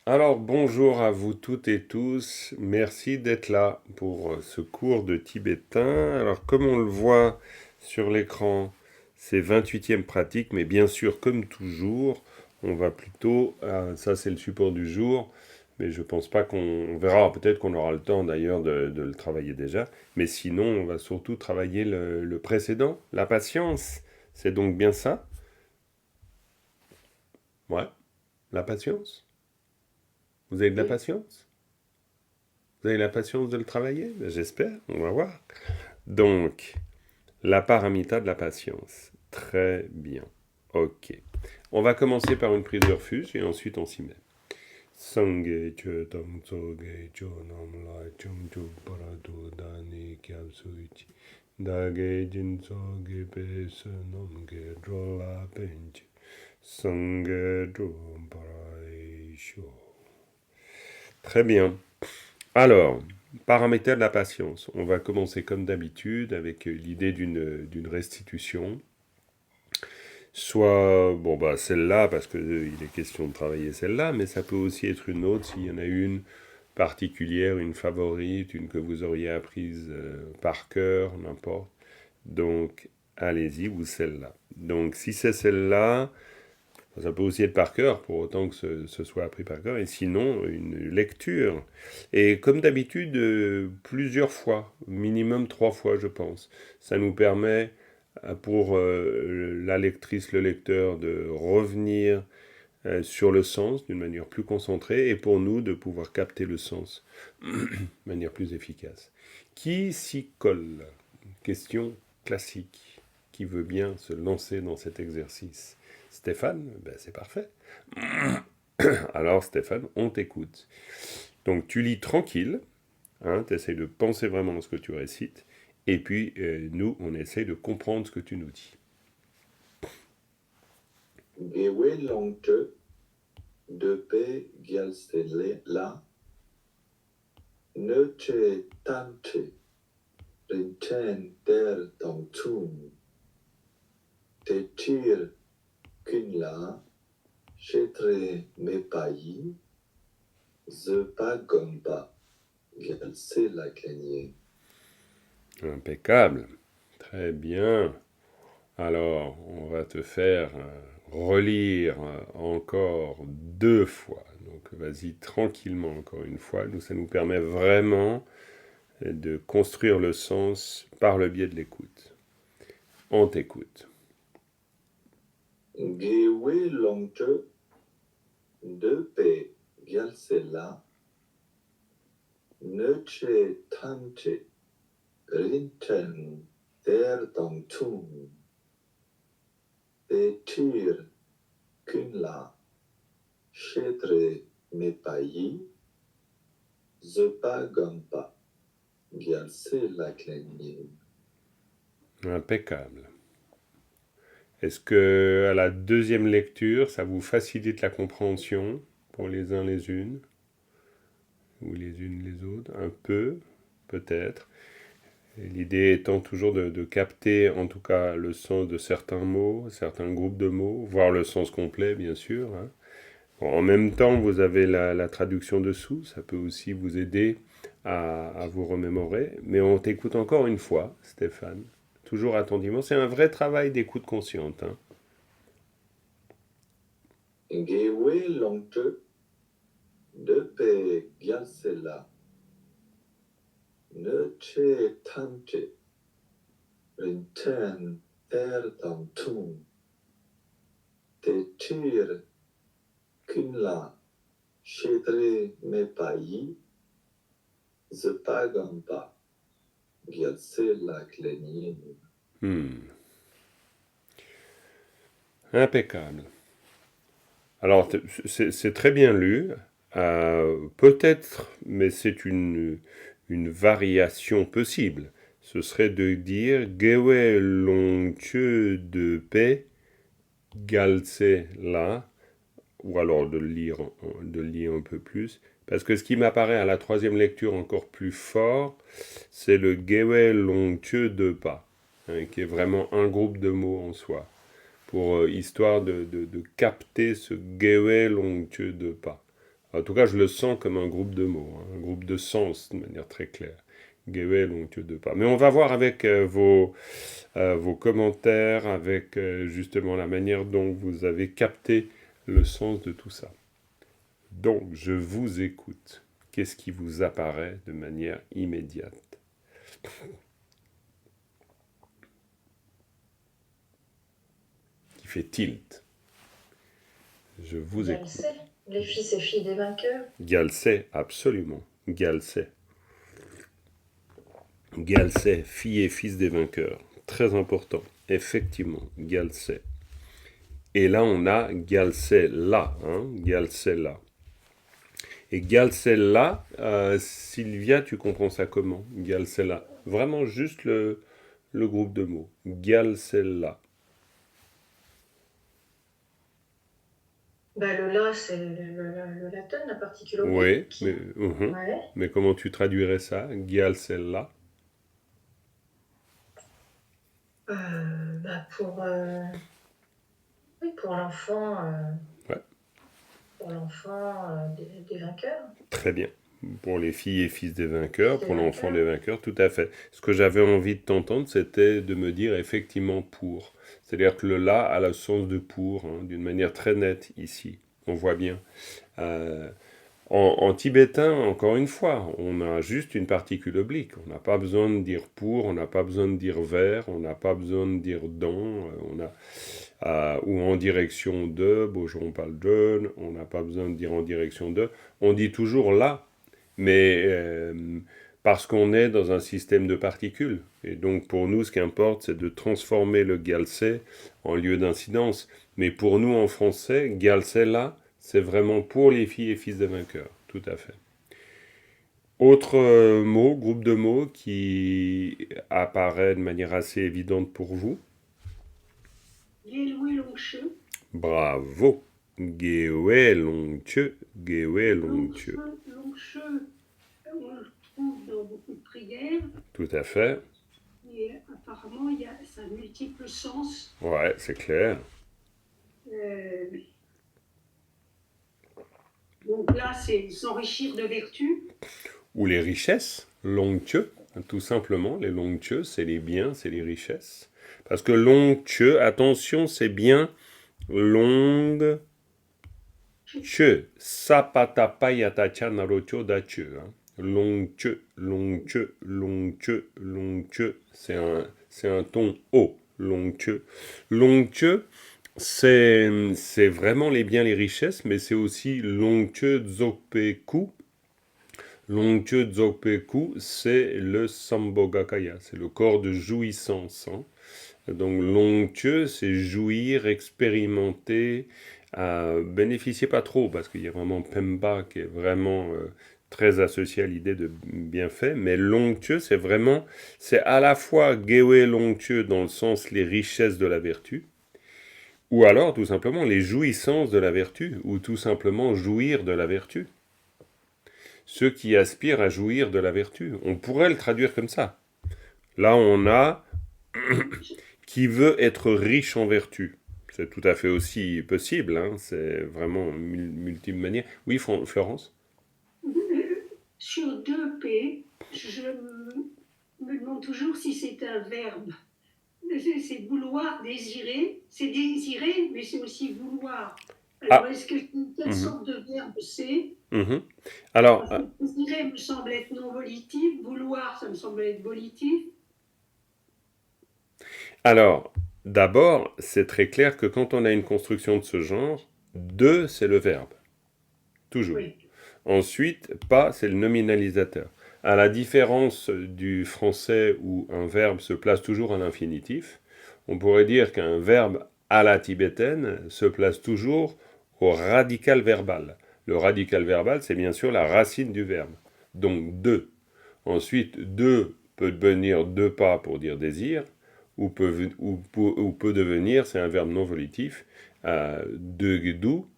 Alors bonjour à vous toutes et tous, merci d'être là pour ce cours de tibétain. Alors comme on le voit sur l'écran, c'est 28e pratique, mais bien sûr comme toujours, on va plutôt, ça c'est le support du jour, mais je pense pas qu'on verra, peut-être qu'on aura le temps d'ailleurs de le travailler déjà, mais sinon on va surtout travailler le précédent, la patience. C'est donc bien ça? Ouais, la patience. Vous avez de la Oui, patience? Vous avez la patience de le travailler? Ben, j'espère, on va voir. Donc, la paramita de la patience. Très bien. Ok. On va commencer par une prise de refuge et ensuite on s'y met. Sangye che tam tsoge cho nam la chung chuk paradu dani kyab suichi. Dage jin tsoge pe se nam ge drola penchi. Sangye drum parai sho. Très bien. Alors, paramètre de la patience. On va commencer comme d'habitude avec l'idée d'une restitution. Soit, bon, bah, celle-là, parce qu'il est question de travailler celle-là, mais ça peut aussi être une autre s'il y en a une particulière, une favorite, une que vous auriez apprise par cœur, n'importe. Donc, allez-y, ou celle-là. Donc, si c'est celle-là, ça peut aussi être par cœur, pour autant que ce soit appris par cœur, et sinon, une lecture. Et comme d'habitude, plusieurs fois, minimum 3 fois, je pense. Ça nous permet, pour la lectrice, le lecteur, de revenir sur le sens d'une manière plus concentrée, et pour nous, de pouvoir capter le sens de manière plus efficace. Qui s'y colle? Question classique. Qui veut bien se lancer dans cet exercice? Stéphane, ben c'est parfait. Alors Stéphane, on t'écoute. Donc tu lis tranquille, hein, tu essaies de penser vraiment à ce que tu récites, et puis nous, on essaie de comprendre ce que tu nous dis. Gewe Longte de Pe Gyalsela Ne Che Tante Rinchen Der Tong Tung Te Tir Kunla Chetre Mepai The Pagomba Gyalsela Kanye. Impeccable. Très bien. Alors, on va te faire relire encore 2 fois. Donc, vas-y tranquillement encore une fois. Nous, ça nous permet vraiment de construire le sens par le biais de l'écoute. On t'écoute. Gewe Longte de Pe Gyalsela Ne Che Tante Rinchen Der Tong Tung Te Tir Kunla Chetre Mepai Zepa Gyalsela Kanye. Impeccable. Est-ce que à la deuxième lecture, ça vous facilite la compréhension pour les uns les unes ou les unes les autres? Un peu, peut-être. L'idée étant toujours de capter en tout cas le sens de certains mots, certains groupes de mots, voire le sens complet bien sûr, hein. Bon, en même temps, vous avez la traduction dessous, ça peut aussi vous aider à vous remémorer. Mais on t'écoute encore une fois, Stéphane, toujours attentivement. C'est un vrai travail d'écoute consciente, hein. Gewe Longte de Pe Gyalsela Ne Che Tante Rinten Er Tang Tung Te Tir Kunla Chetre Mepai Zepa Gyalsela Kanye. Impeccable. Alors, c'est très bien lu. Peut-être, mais c'est une variation possible. Ce serait de dire Gewe longche de paix galse la, ou alors de le lire un peu plus. Parce que ce qui m'apparaît à la troisième lecture encore plus fort, c'est le Gewe longche de pas, hein, qui est vraiment un groupe de mots en soi pour histoire de capter ce Gewe longche de pas. En tout cas, je le sens comme un groupe de mots, hein, un groupe de sens de manière très claire. Gewe longtio de pas. Mais on va voir avec vos commentaires, avec justement la manière dont vous avez capté le sens de tout ça. Donc, je vous écoute. Qu'est-ce qui vous apparaît de manière immédiate? Qui fait tilt. Je vous écoute. Galsé, les fils et filles des vainqueurs. Galsé, absolument. Galsé. Galsé, fille et fils des vainqueurs. Très important. Effectivement, Galsé. Et là, on a Galsé-là. Hein, Galsé-là. Et Galsé-là, Sylvia, tu comprends ça comment? Galsé-là. Vraiment juste le groupe de mots. Galsé-là. Bah, le là, c'est le latin, la particule Oui, oblique. mais, mais comment tu traduirais ça? Galsé-là. Bah, pour l'enfant. Ouais. Pour l'enfant des vainqueurs. Très bien. Pour les filles et fils des vainqueurs, Des pour l'enfant vainqueurs. des vainqueurs, tout à fait. Ce que j'avais envie de t'entendre, c'était de me dire effectivement pour. C'est-à-dire que le là a le sens de pour, hein, d'une manière très nette ici. On voit bien. En tibétain, encore une fois, on a juste une particule oblique. On n'a pas besoin de dire pour, on n'a pas besoin de dire vers, on n'a pas besoin de dire dans, ou en direction de, Beaujon parle de, on n'a pas besoin de dire en direction de. On dit toujours là, mais parce qu'on est dans un système de particules. Et donc pour nous, ce qui importe, c'est de transformer le galsé en lieu d'incidence. Mais pour nous, en français, galsé là, c'est vraiment pour les filles et fils des vainqueurs, tout à fait. Autre mot, groupe de mots qui apparaît de manière assez évidente pour vous. Gewe longche. Bravo. Gewe longche, gewe longche. Longche, on le trouve dans beaucoup de prières. Tout à fait. Et apparemment, ça a multiples sens. Ouais, c'est clair. Donc là, c'est s'enrichir de vertu. Ou les richesses, longtieux, tout simplement. Les longtieux, c'est les biens, c'est les richesses. Parce que longtieux, attention, c'est bien longue. Che, sapatapayatacha narocho dache. Longtieux, longtieux, longtieux, longtieux. C'est un ton haut, longtieux. Longtieux, c'est vraiment les biens, les richesses, mais c'est aussi longtieux dzogpeku. Longtieux dzogpeku, c'est le sambhogakaya, c'est le corps de jouissance. Hein. Donc longtieux, c'est jouir, expérimenter, bénéficier pas trop, parce qu'il y a vraiment Pemba qui est vraiment très associé à l'idée de bienfait, mais longtieux, c'est à la fois gewe longtieux dans le sens les richesses de la vertu, ou alors tout simplement les jouissances de la vertu, ou tout simplement jouir de la vertu. Ceux qui aspirent à jouir de la vertu. On pourrait le traduire comme ça. Là, on a qui veut être riche en vertu. C'est tout à fait aussi possible, hein. C'est vraiment multiples manières. Oui, Florence? Sur 2P, je me demande toujours si c'est un verbe. C'est vouloir, désirer. C'est désirer, mais c'est aussi vouloir. Alors, est-ce que quelle sorte de verbe c'est? Alors, désirer me semble être non volitif, vouloir, ça me semble être volitif. Alors, d'abord, c'est très clair que quand on a une construction de ce genre, de, c'est le verbe. Toujours. Oui. Ensuite, pas, c'est le nominalisateur. À la différence du français où un verbe se place toujours à l'infinitif, on pourrait dire qu'un verbe à la tibétaine se place toujours au radical verbal. Le radical verbal, c'est bien sûr la racine du verbe. Donc, de. Ensuite, de peut devenir de pas pour dire désir, ou peut devenir, c'est un verbe non volitif, de guidou,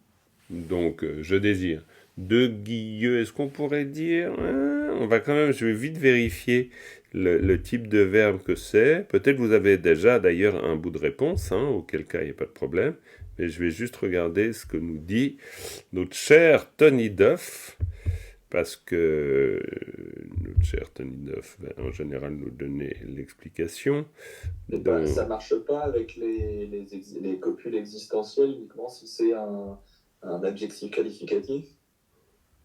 donc je désire. De guilleux, est-ce qu'on pourrait dire on va quand même, je vais vite vérifier le type de verbe que c'est. Peut-être vous avez déjà d'ailleurs un bout de réponse, auquel cas il n'y a pas de problème. mais je vais juste regarder ce que nous dit notre cher Tony Duff, parce que notre cher Tony Duff va en général nous donner l'explication. Donc, Ça marche pas avec les copules existentielles uniquement si c'est un adjectif qualificatif.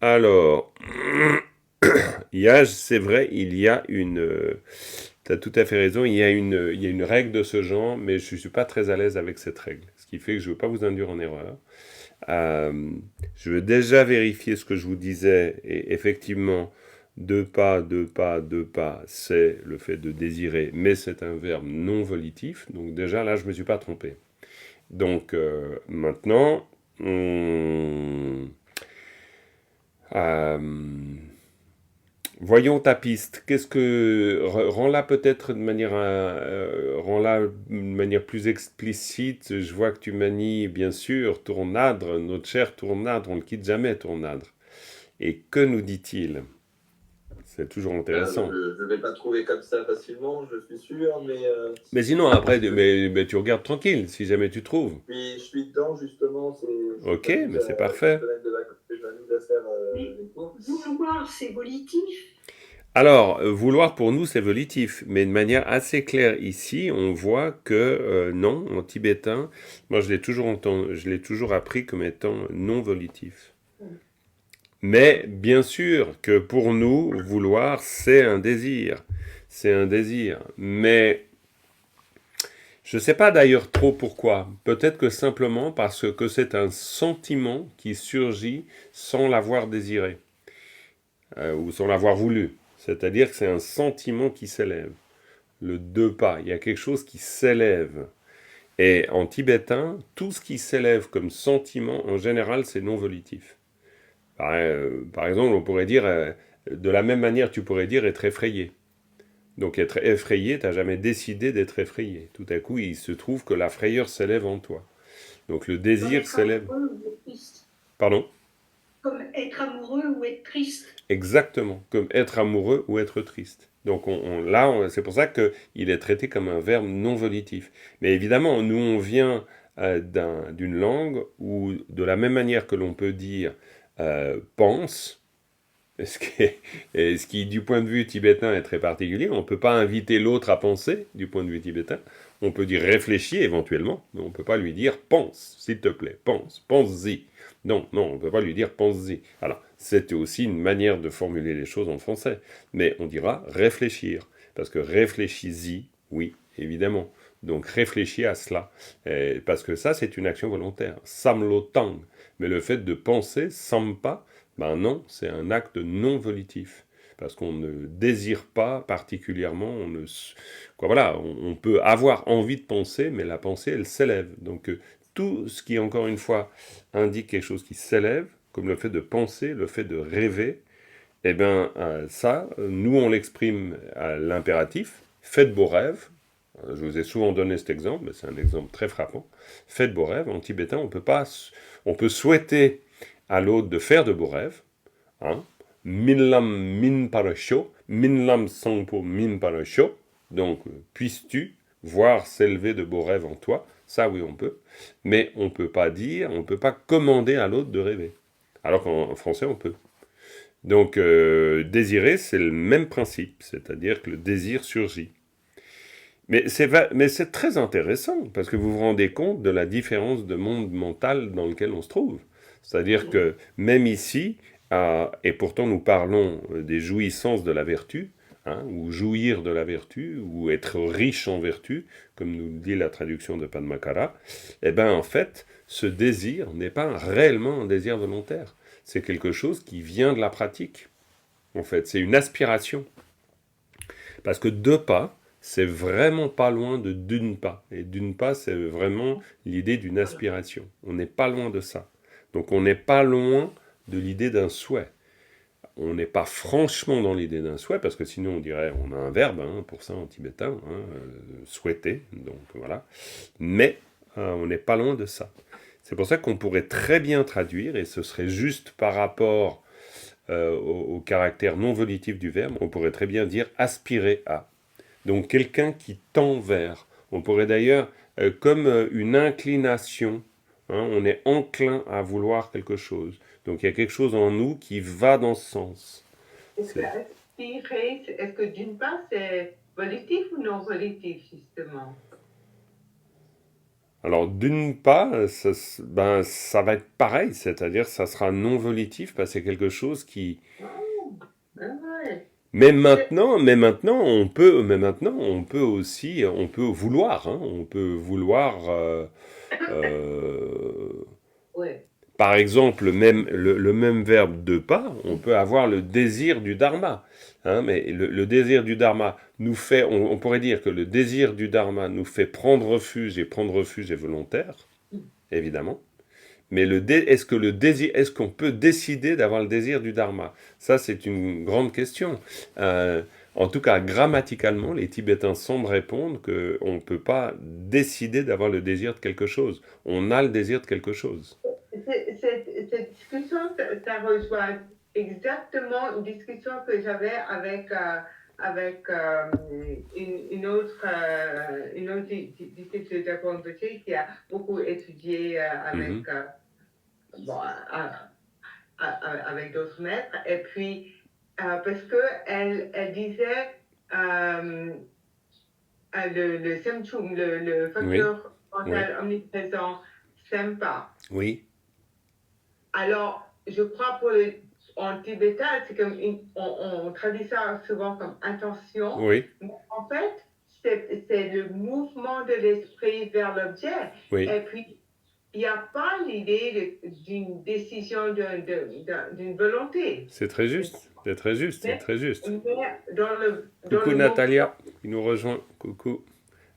alors, c'est vrai, il y a tu as tout à fait raison, il y a une règle de ce genre, mais je ne suis pas très à l'aise avec cette règle. Ce qui fait que je ne veux pas vous induire en erreur. Je veux déjà vérifier ce que je vous disais, et effectivement, deux pas, c'est le fait de désirer, mais c'est un verbe non volitif, donc déjà là, je ne me suis pas trompé. Donc, maintenant, voyons ta piste. Rends-la peut-être rends-la de manière plus explicite. Je vois que tu manies, bien sûr, Tournadre, notre cher Tournadre, on ne le quitte jamais, Tournadre. Et que nous dit-il? C'est toujours intéressant. Je ne vais pas trouver comme ça facilement, je suis sûr, mais... Mais sinon, après, mais tu regardes tranquille, si jamais tu trouves. je suis dedans, justement. Ok, mais c'est parfait. Je m'amuse à faire les cours. Vouloir, c'est volitif. Alors, vouloir pour nous, c'est volitif, mais de manière assez claire ici, on voit que non, en tibétain, moi je l'ai toujours appris comme étant non volitif. Mais bien sûr que pour nous, vouloir, c'est un désir. C'est un désir. Mais je ne sais pas d'ailleurs trop pourquoi. Peut-être que simplement parce que c'est un sentiment qui surgit sans l'avoir désiré. Ou sans l'avoir voulu. C'est-à-dire que c'est un sentiment qui s'élève. Le deux pas. Il y a quelque chose qui s'élève. Et en tibétain, tout ce qui s'élève comme sentiment, en général, c'est non volitif. Par exemple, on pourrait dire, de la même manière, tu pourrais dire être effrayé. Donc être effrayé, tu n'as jamais décidé d'être effrayé. Tout à coup, il se trouve que la frayeur s'élève en toi. Donc le désir s'élève. Pardon ? Comme être amoureux ou être triste. Exactement, comme être amoureux ou être triste. Donc c'est pour ça qu'il est traité comme un verbe non volitif. Mais évidemment, nous on vient d'une langue où, de la même manière que l'on peut dire pense, ce qui, du point de vue tibétain, est très particulier. On ne peut pas inviter l'autre à penser, du point de vue tibétain. On peut dire réfléchis éventuellement, mais on ne peut pas lui dire pense, s'il te plaît, pense-y. Non, on ne peut pas lui dire pense-y. Alors, c'est aussi une manière de formuler les choses en français. Mais on dira réfléchir, parce que réfléchis-y, oui, évidemment. Donc réfléchis à cela, parce que ça, c'est une action volontaire. Samlotang. Mais le fait de penser, sampa, ben non, c'est un acte non volitif. Parce qu'on ne désire pas particulièrement, on peut avoir envie de penser, mais la pensée, elle s'élève. Donc tout ce qui, encore une fois, indique quelque chose qui s'élève, comme le fait de penser, le fait de rêver, eh bien ça, nous on l'exprime à l'impératif, faites beaux rêves. Je vous ai souvent donné cet exemple, mais c'est un exemple très frappant. Faites beaux rêves. En tibétain, on peut souhaiter à l'autre de faire de beaux rêves. Hein. Minlam min parasho, minlam sangpo min parasho. Donc, puisses-tu voir s'élever de beaux rêves en toi. Ça, oui, on peut. Mais on ne peut pas commander à l'autre de rêver. Alors qu'en français, on peut. Donc, désirer, c'est le même principe. C'est-à-dire que le désir surgit. Mais c'est très intéressant, parce que vous vous rendez compte de la différence de monde mental dans lequel on se trouve. C'est-à-dire que même ici, et pourtant nous parlons des jouissances de la vertu, ou jouir de la vertu, ou être riche en vertu, comme nous dit la traduction de Padmakara, eh bien en fait, ce désir n'est pas réellement un désir volontaire. C'est quelque chose qui vient de la pratique. En fait, c'est une aspiration. Parce que deux pas, c'est vraiment pas loin de d'une pas. Et d'une pas, c'est vraiment l'idée d'une aspiration. On n'est pas loin de ça. Donc on n'est pas loin de l'idée d'un souhait. On n'est pas franchement dans l'idée d'un souhait, parce que sinon on dirait, on a un verbe pour ça en tibétain, souhaiter, donc voilà. Mais on n'est pas loin de ça. C'est pour ça qu'on pourrait très bien traduire, et ce serait juste par rapport au caractère non volitif du verbe, on pourrait très bien dire aspirer à. Donc quelqu'un qui tend vers. On pourrait d'ailleurs, comme une inclination hein, on est enclin à vouloir quelque chose. Donc il y a quelque chose en nous qui va dans ce sens. Est-ce que aspirer, est-ce que d'une part c'est volitif ou non volitif justement? Alors d'une part, ça va être pareil, c'est-à-dire ça sera non volitif parce que c'est quelque chose qui... Ouais. Mais maintenant, on peut aussi, on peut vouloir, hein, on peut vouloir, Ouais. par exemple, le même verbe de pas, on peut avoir le désir du dharma, hein, mais le désir du dharma nous fait, on pourrait dire que le désir du dharma nous fait prendre refuge est volontaire, évidemment. Mais est-ce qu'on peut décider d'avoir le désir du dharma? Ça, c'est une grande question. En tout cas, grammaticalement, les Tibétains semblent répondre qu'on ne peut pas décider d'avoir le désir de quelque chose. On a le désir de quelque chose. Cette discussion, ça rejoint exactement une discussion que j'avais avec une autre discipline de Rinpoché qui a beaucoup étudié avec, bon, avec d'autres maîtres. Et puis, parce qu'elle disait le Semchung, le facteur mental omniprésent, Sempa. Oui. Alors, je crois en tibétain, c'est comme on traduit ça souvent comme intention. Oui. Mais en fait, c'est le mouvement de l'esprit vers l'objet. Oui. Et puis, il n'y a pas l'idée d'une décision, d'une volonté. C'est très juste. C'est très juste. Mais Coucou Natalia, qui nous rejoint. Coucou.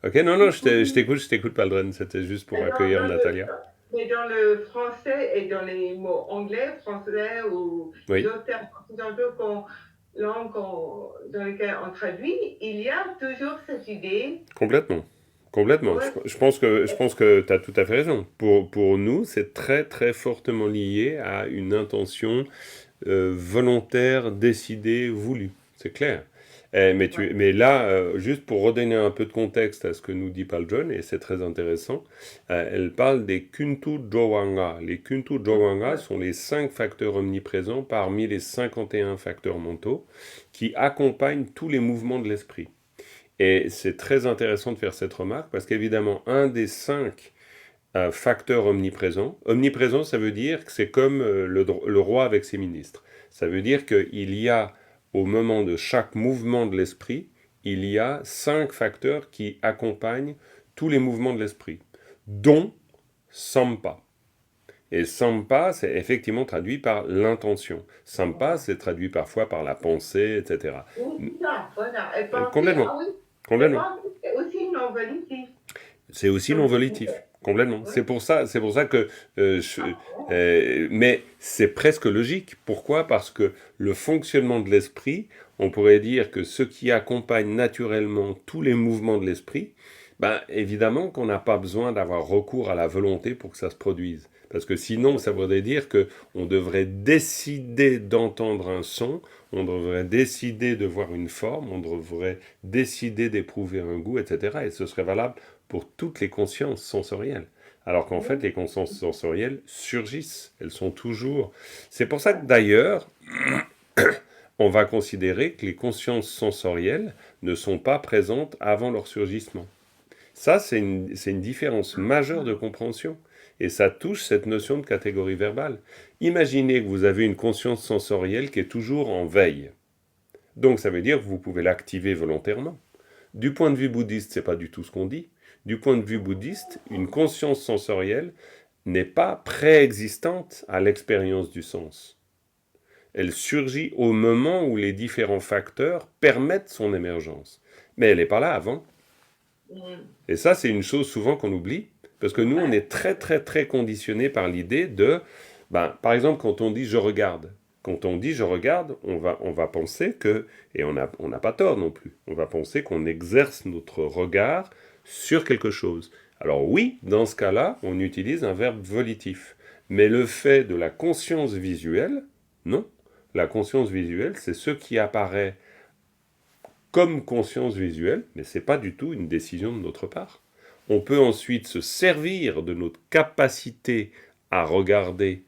Ok, non, je t'écoute, Paldren. C'était juste pour accueillir Natalia. Mais dans le français et dans les mots anglais, français ou d'autres termes occidentaux dans lesquels on traduit, il y a toujours cette idée. Complètement. Ouais. Je pense que tu as tout à fait raison. Pour nous, c'est très très fortement lié à une intention volontaire, décidée, voulue. C'est clair. Mais là, juste pour redonner un peu de contexte à ce que nous dit Paldren, et c'est très intéressant, elle parle des Kuntu Jowanga. Les Kuntu Jowanga sont les 5 facteurs omniprésents parmi les 51 facteurs mentaux qui accompagnent tous les mouvements de l'esprit. Et c'est très intéressant de faire cette remarque parce qu'évidemment, un des 5 facteurs omniprésents, ça veut dire que c'est comme le roi avec ses ministres. Ça veut dire qu'il y a au moment de chaque mouvement de l'esprit, il y a 5 facteurs qui accompagnent tous les mouvements de l'esprit, dont Sampa. Et Sampa, c'est effectivement traduit par l'intention. Sampa, c'est traduit parfois par la pensée, etc. Oui, voilà. Et complètement. C'est aussi non volitif. C'est aussi non volitif. Complètement. C'est pour ça que... mais c'est presque logique. Pourquoi ? Parce que le fonctionnement de l'esprit, on pourrait dire que ce qui accompagne naturellement tous les mouvements de l'esprit, évidemment qu'on n'a pas besoin d'avoir recours à la volonté pour que ça se produise. Parce que sinon, ça voudrait dire qu'on devrait décider d'entendre un son, on devrait décider de voir une forme, on devrait décider d'éprouver un goût, etc. Et ce serait valable pour toutes les consciences sensorielles. Alors qu'en fait, les consciences sensorielles surgissent. Elles sont toujours... C'est pour ça que d'ailleurs, on va considérer que les consciences sensorielles ne sont pas présentes avant leur surgissement. Ça, c'est une différence majeure de compréhension. Et ça touche cette notion de catégorie verbale. Imaginez que vous avez une conscience sensorielle qui est toujours en veille. Donc ça veut dire que vous pouvez l'activer volontairement. Du point de vue bouddhiste, c'est pas du tout ce qu'on dit. Du point de vue bouddhiste, une conscience sensorielle n'est pas préexistante à l'expérience du sens. Elle surgit au moment où les différents facteurs permettent son émergence. Mais elle n'est pas là avant. Et ça, c'est une chose souvent qu'on oublie, parce que nous, on est très, très, très conditionnés par l'idée de... par exemple, quand on dit « je regarde », quand on dit « je regarde », on va penser que, et on n'a pas tort non plus, on va penser qu'on exerce notre regard sur quelque chose. Alors oui, dans ce cas-là, on utilise un verbe volitif. Mais le fait de la conscience visuelle, non. La conscience visuelle, c'est ce qui apparaît comme conscience visuelle, mais ce n'est pas du tout une décision de notre part. on peut ensuite se servir de notre capacité à regarder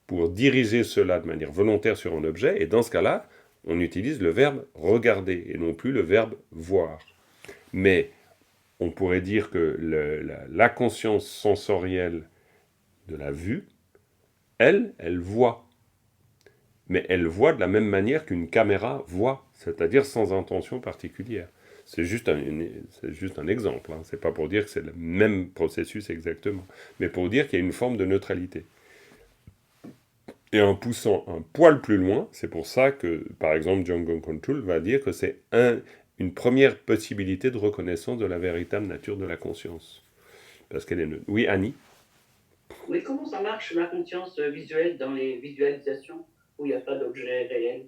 pour diriger cela de manière volontaire sur un objet, et dans ce cas-là, on utilise le verbe regarder et non plus le verbe voir. Mais on pourrait dire que la conscience sensorielle de la vue, elle voit. Mais elle voit de la même manière qu'une caméra voit, c'est-à-dire sans intention particulière. C'est juste un exemple, hein. C'est pas pour dire que c'est le même processus exactement, mais pour dire qu'il y a une forme de neutralité. Et en poussant un poil plus loin, c'est pour ça que, par exemple, Django Control va dire que c'est une première possibilité de reconnaissance de la véritable nature de la conscience. Parce qu'elle est neutre. Oui, Annie? Oui, comment ça marche la conscience visuelle dans les visualisations où il n'y a pas d'objet réel?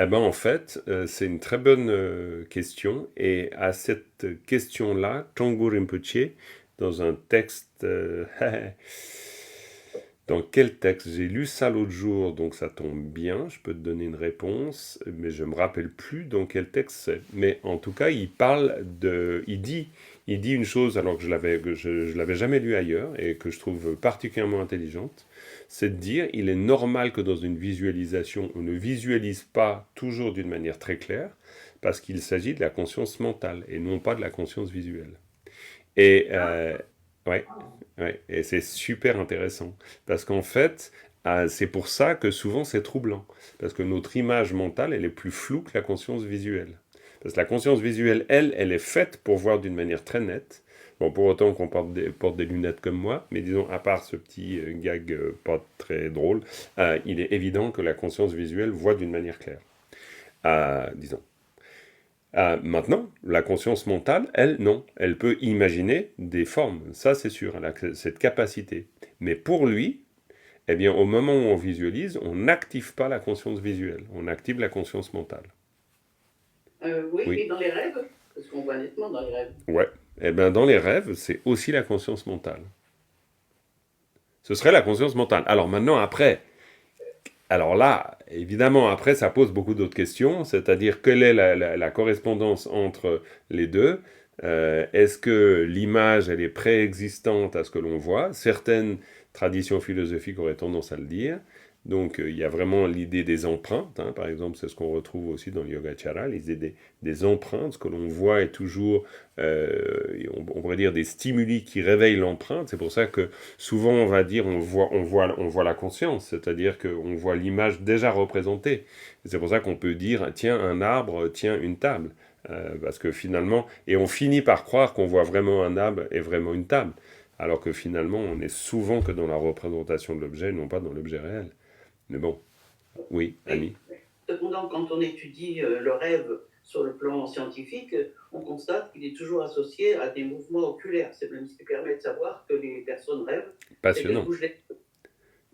Eh ben, en fait, c'est une très bonne question. Et à cette question-là, Tonggu Rinpoche, dans un texte... dans quel texte? J'ai lu ça l'autre jour, donc ça tombe bien. Je peux te donner une réponse, mais je ne me rappelle plus dans quel texte c'est. Mais en tout cas, il dit une chose, alors que je l'avais jamais lu ailleurs, et que je trouve particulièrement intelligente. C'est de dire, il est normal que dans une visualisation, on ne visualise pas toujours d'une manière très claire, parce qu'il s'agit de la conscience mentale, et non pas de la conscience visuelle. Et, ouais, et c'est super intéressant, parce qu'en fait, c'est pour ça que souvent c'est troublant, parce que notre image mentale, elle est plus floue que la conscience visuelle. Parce que la conscience visuelle, elle est faite pour voir d'une manière très nette. Bon, pour autant qu'on porte des lunettes comme moi, mais disons, à part ce petit gag pas très drôle, il est évident que la conscience visuelle voit d'une manière claire. Disons. Maintenant, la conscience mentale, elle, non. Elle peut imaginer des formes. Ça, c'est sûr. Elle a cette capacité. Mais pour lui, eh bien, au moment où on visualise, on n'active pas la conscience visuelle. On active la conscience mentale. Oui, et dans les rêves, parce qu'on voit nettement dans les rêves. Ouais. Eh bien, dans les rêves, c'est aussi la conscience mentale. Ce serait la conscience mentale. Alors maintenant, après... Alors là, évidemment, après, ça pose beaucoup d'autres questions, c'est-à-dire quelle est la correspondance entre les deux. Est-ce que l'image, elle est préexistante à ce que l'on voit? Certaines traditions philosophiques auraient tendance à le dire. Donc, il y a vraiment l'idée des empreintes, hein. Par exemple, c'est ce qu'on retrouve aussi dans le Yogacara, l'idée des empreintes. Ce que l'on voit est toujours, on pourrait dire, des stimuli qui réveillent l'empreinte. C'est pour ça que souvent, on va dire, on voit la conscience, c'est-à-dire qu'on voit l'image déjà représentée. C'est pour ça qu'on peut dire, tiens, un arbre, tiens, une table. Parce que finalement, et on finit par croire qu'on voit vraiment un arbre et vraiment une table. Alors que finalement, on est souvent que dans la représentation de l'objet, non pas dans l'objet réel. Mais bon, oui, Annie. Cependant, quand on étudie le rêve sur le plan scientifique, on constate qu'il est toujours associé à des mouvements oculaires. C'est même ce qui permet de savoir que les personnes rêvent. Passionnant. Bougent les yeux.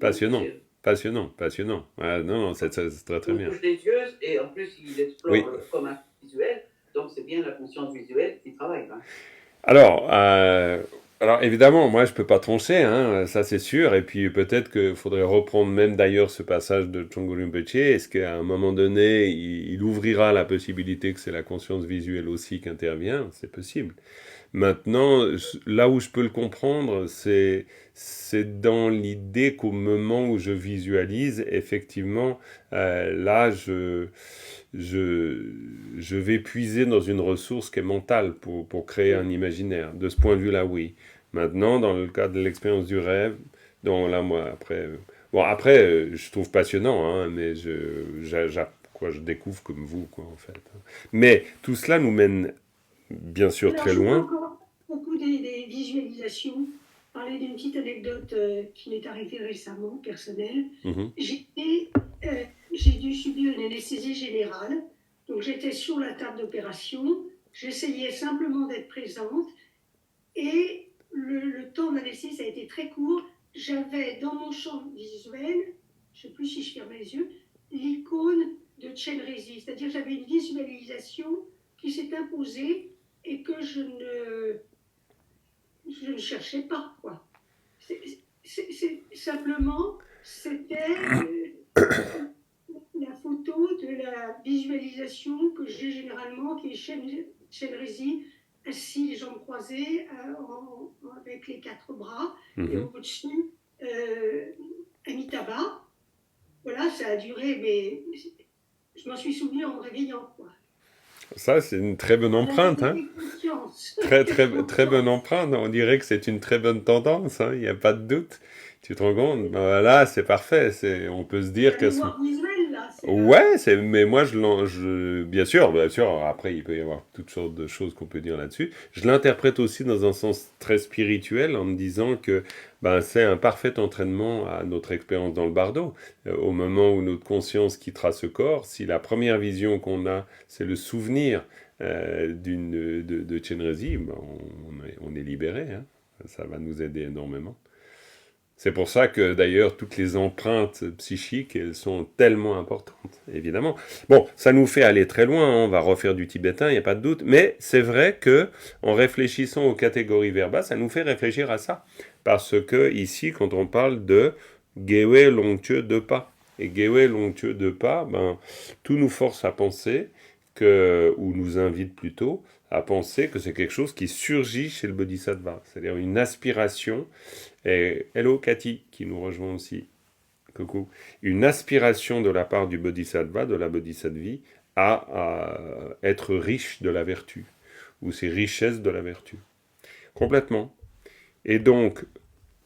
Passionnant. Ah, non, c'est très très bien. On bouge les yeux et en plus, il explore comme un visuel. Donc, c'est bien la conscience visuelle qui travaille. Hein. Alors évidemment, moi je peux pas trancher, hein, ça c'est sûr, et puis peut-être qu'il faudrait reprendre même d'ailleurs ce passage de Tonggu Rinpoche. Est-ce qu'à un moment donné, il ouvrira la possibilité que c'est la conscience visuelle aussi qui intervient? C'est possible. Maintenant, là où je peux le comprendre, c'est dans l'idée qu'au moment où je visualise, effectivement, là je vais puiser dans une ressource qui est mentale pour créer un imaginaire. De ce point de vue-là, oui. Maintenant, dans le cas de l'expérience du rêve, donc là, moi, après... je trouve passionnant, hein, mais je découvre comme vous, quoi, en fait. Mais tout cela nous mène, bien sûr, très loin. Encore beaucoup des visualisations. Parler d'une petite anecdote qui m'est arrivée récemment, personnelle. J'ai dû subir une anesthésie générale. Donc, j'étais sur la table d'opération. J'essayais simplement d'être présente. Et le temps d'anesthésie, ça a été très court. J'avais dans mon champ visuel, je ne sais plus si je ferme les yeux, l'icône de Chenrezig. C'est-à-dire j'avais une visualisation qui s'est imposée et que je ne cherchais pas, quoi. Simplement, c'était la photo de la visualisation que j'ai généralement, qui est Chenrezig, assis, les jambes croisées, avec les 4 bras, et Mhm. au-dessus, Amitabha. Voilà, ça a duré, mais je m'en suis souvenu en me réveillant, quoi. Ça, c'est une très bonne empreinte, hein. Conscience. Très, très, très bonne empreinte. On dirait que c'est une très bonne tendance, hein. Il n'y a pas de doute. Tu te rends compte? Ben voilà, c'est parfait. On peut se dire La que mémoire visuelle, là. ouais, mais moi, bien sûr, après, il peut y avoir toutes sortes de choses qu'on peut dire là-dessus. Je l'interprète aussi dans un sens très spirituel en me disant que ben, c'est un parfait entraînement à notre expérience dans le bardo. Au moment où notre conscience quittera ce corps, si la première vision qu'on a, c'est le souvenir de Chenrezig, ben, on est libéré, hein. Ça va nous aider énormément. C'est pour ça que d'ailleurs toutes les empreintes psychiques, elles sont tellement importantes, évidemment. Bon, ça nous fait aller très loin, hein, on va refaire du tibétain, il n'y a pas de doute, mais c'est vrai que en réfléchissant aux catégories verbales, ça nous fait réfléchir à ça. Parce que ici, quand on parle de Gewe Longtue de pas, et Gewe Longtue de pas, ben, tout nous force à penser ou nous invite plutôt à penser que c'est quelque chose qui surgit chez le bodhisattva, c'est-à-dire une aspiration. Et hello Cathy, qui nous rejoint aussi. Coucou. Une aspiration de la part du bodhisattva, de la bodhisattvi, à être riche de la vertu, ou ces richesses de la vertu. Complètement. Et donc,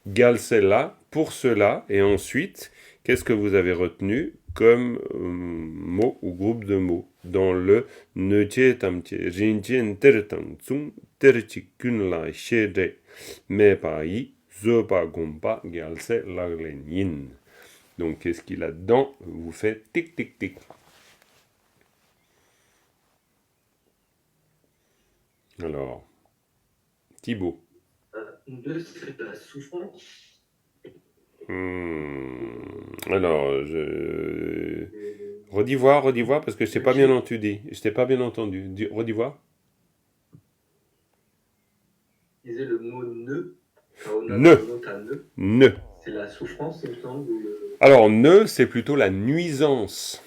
Galsella, pour cela, et ensuite, qu'est-ce que vous avez retenu comme mot ou groupe de mots dans le Neche Tamche Jinchen Tertang Tsung Terchikun Shede Mepai Zopa Gompa Gyalse Laglenin. Donc, qu'est-ce qu'il a dedans? Vous faites tic tic tic. Alors, Thibaut. Ne c'est la souffrance. Alors, redis voir, parce que je t'ai pas bien entendu. Je t'ai pas bien entendu. Redis voir. Disait le mot ne. Ne. C'est la souffrance, il me semble. Alors, ne, c'est plutôt la nuisance.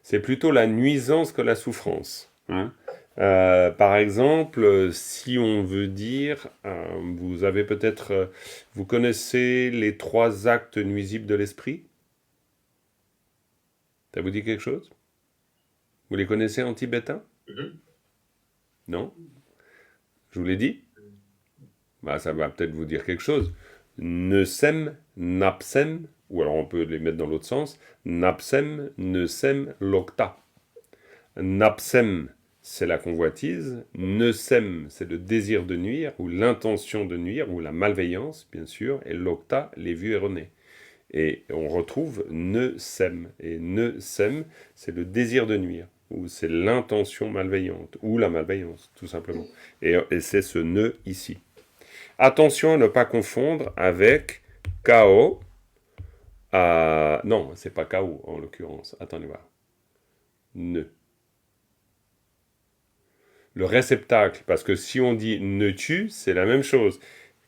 C'est plutôt la nuisance que la souffrance. Hein. Par exemple, si on veut dire, vous avez peut-être, vous connaissez les 3 actes nuisibles de l'esprit? Ça vous dit quelque chose? Vous les connaissez en tibétain? Non? Je vous l'ai dit? Bah, ça va peut-être vous dire quelque chose. Nesem, napsem, ou alors on peut les mettre dans l'autre sens. Napsem, nesem, lokta. Napsem, c'est la convoitise. Nesem, c'est le désir de nuire, ou l'intention de nuire, ou la malveillance, bien sûr. Et lokta, les vues erronées. Et on retrouve nesem. Et nesem, c'est le désir de nuire, ou c'est l'intention malveillante, ou la malveillance, tout simplement. Et c'est ce ne ici. Attention à ne pas confondre avec Kao. Non, c'est pas Kao en l'occurrence. Attendez voir. Ne. Le réceptacle, parce que si on dit ne tu, c'est la même chose.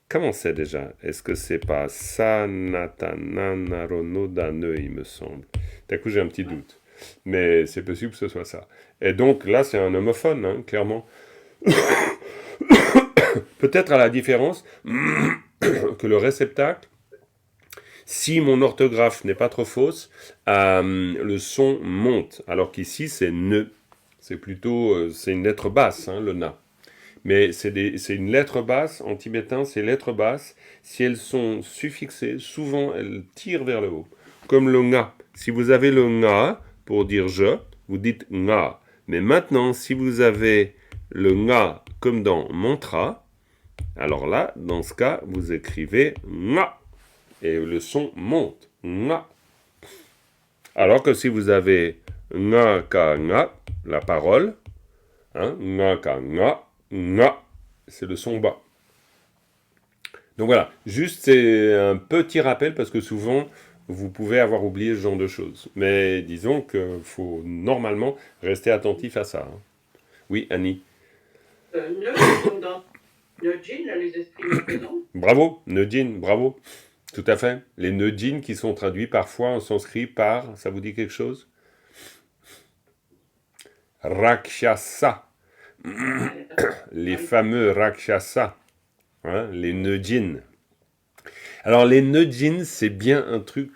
Comment c'est déjà? Est-ce que c'est pas Sanatananaronodane, il me semble. D'un coup, j'ai un petit doute. Mais c'est possible que ce soit ça. Et donc là, c'est un homophone, hein, clairement. Peut-être à la différence que le réceptacle, si mon orthographe n'est pas trop fausse, le son monte. Alors qu'ici, c'est ne. C'est plutôt, c'est une lettre basse, hein, le na. Mais c'est une lettre basse, en tibétain, ces lettres basses, si elles sont suffixées, souvent elles tirent vers le haut. Comme le nga. Si vous avez le nga pour dire je, vous dites nga. Mais maintenant, si vous avez le nga comme dans mantra, alors là, dans ce cas, vous écrivez nga. Et le son monte. Nga. Alors que si vous avez nga ka nga, la parole, hein, nga ka nga, nga, c'est le son bas. Donc voilà, juste c'est un petit rappel parce que souvent vous pouvez avoir oublié ce genre de choses. Mais disons qu'il faut normalement rester attentif à ça. Hein. Oui, Annie. Neujin, là, les esprits présents. Bravo, Neujin, bravo. Tout à fait. Les Neujin qui sont traduits parfois en sanskrit par, ça vous dit quelque chose? Rakshasa. Les fameux Rakshasa, hein, les Nujin. Alors les Nujin, c'est bien un truc,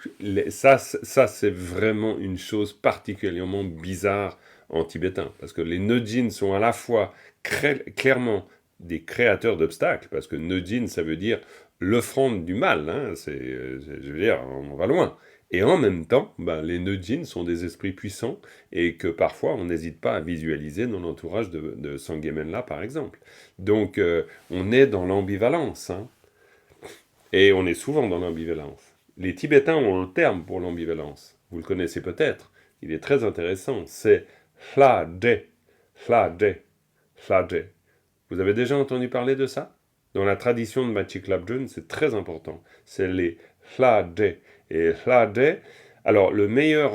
ça c'est vraiment une chose particulièrement bizarre en tibétain, parce que les Nujin sont à la fois clairement des créateurs d'obstacles, parce que Nujin, ça veut dire l'offrande du mal, hein, je veux dire, on va loin. Et en même temps, les Nujin sont des esprits puissants et que parfois on n'hésite pas à visualiser dans l'entourage de Sangemenla par exemple. Donc on est dans l'ambivalence, hein, et on est souvent dans l'ambivalence. Les Tibétains ont un terme pour l'ambivalence, vous le connaissez peut-être, il est très intéressant, c'est Hla-de, Hla-de, Hla-de. Vous avez déjà entendu parler de ça? Dans la tradition de Machi Labdrön, c'est très important, c'est les Hla-de. Et Hla-de, alors le meilleur,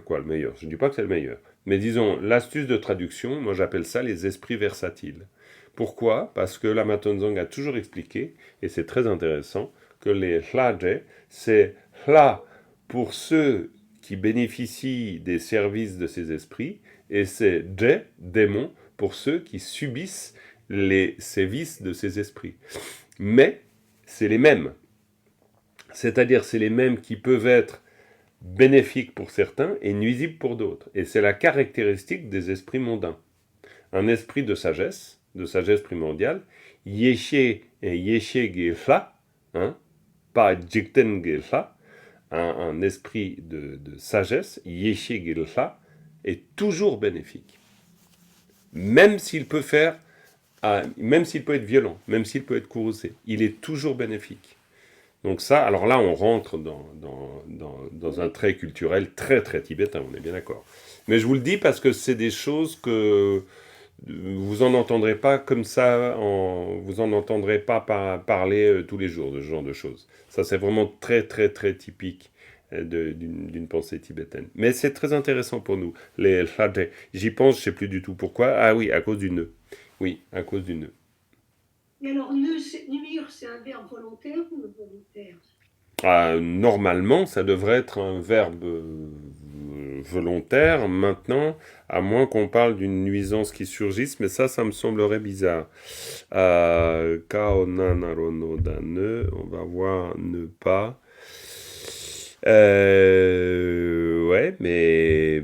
quoi le meilleur? Je ne dis pas que c'est le meilleur, mais disons l'astuce de traduction, moi j'appelle ça les esprits versatiles. Pourquoi? Parce que Lama Tongzang a toujours expliqué, et c'est très intéressant, que les Hla-de, c'est Hla pour ceux qui bénéficient des services de ces esprits, et c'est de, démon, pour ceux qui subissent les sévices de ces esprits. Mais c'est les mêmes. C'est-à-dire c'est les mêmes qui peuvent être bénéfiques pour certains et nuisibles pour d'autres. Et c'est la caractéristique des esprits mondains. Un esprit de sagesse primordiale, Yeshe et Yeshe Gelha, hein, pas Jikten Gelha, un esprit de sagesse, Yeshe Gelha, est toujours bénéfique. Même s'il peut même s'il peut être violent, même s'il peut être courroucé, il est toujours bénéfique. Donc ça, alors là, on rentre dans un trait culturel très très tibétain, on est bien d'accord. Mais je vous le dis parce que c'est des choses que vous en entendrez pas comme ça, vous en entendrez pas parler tous les jours de ce genre de choses. Ça, c'est vraiment très très très typique d'une pensée tibétaine. Mais c'est très intéressant pour nous, les Hla-de. J'y pense, je sais plus du tout pourquoi. Ah oui, à cause du nœud. Oui, à cause du nœud. Et alors, nuire, c'est un verbe volontaire ou involontaire? Normalement, ça devrait être un verbe volontaire. Maintenant, à moins qu'on parle d'une nuisance qui surgisse, mais ça me semblerait bizarre. Kaona narono dane, on va voir ne pas. Ouais, mais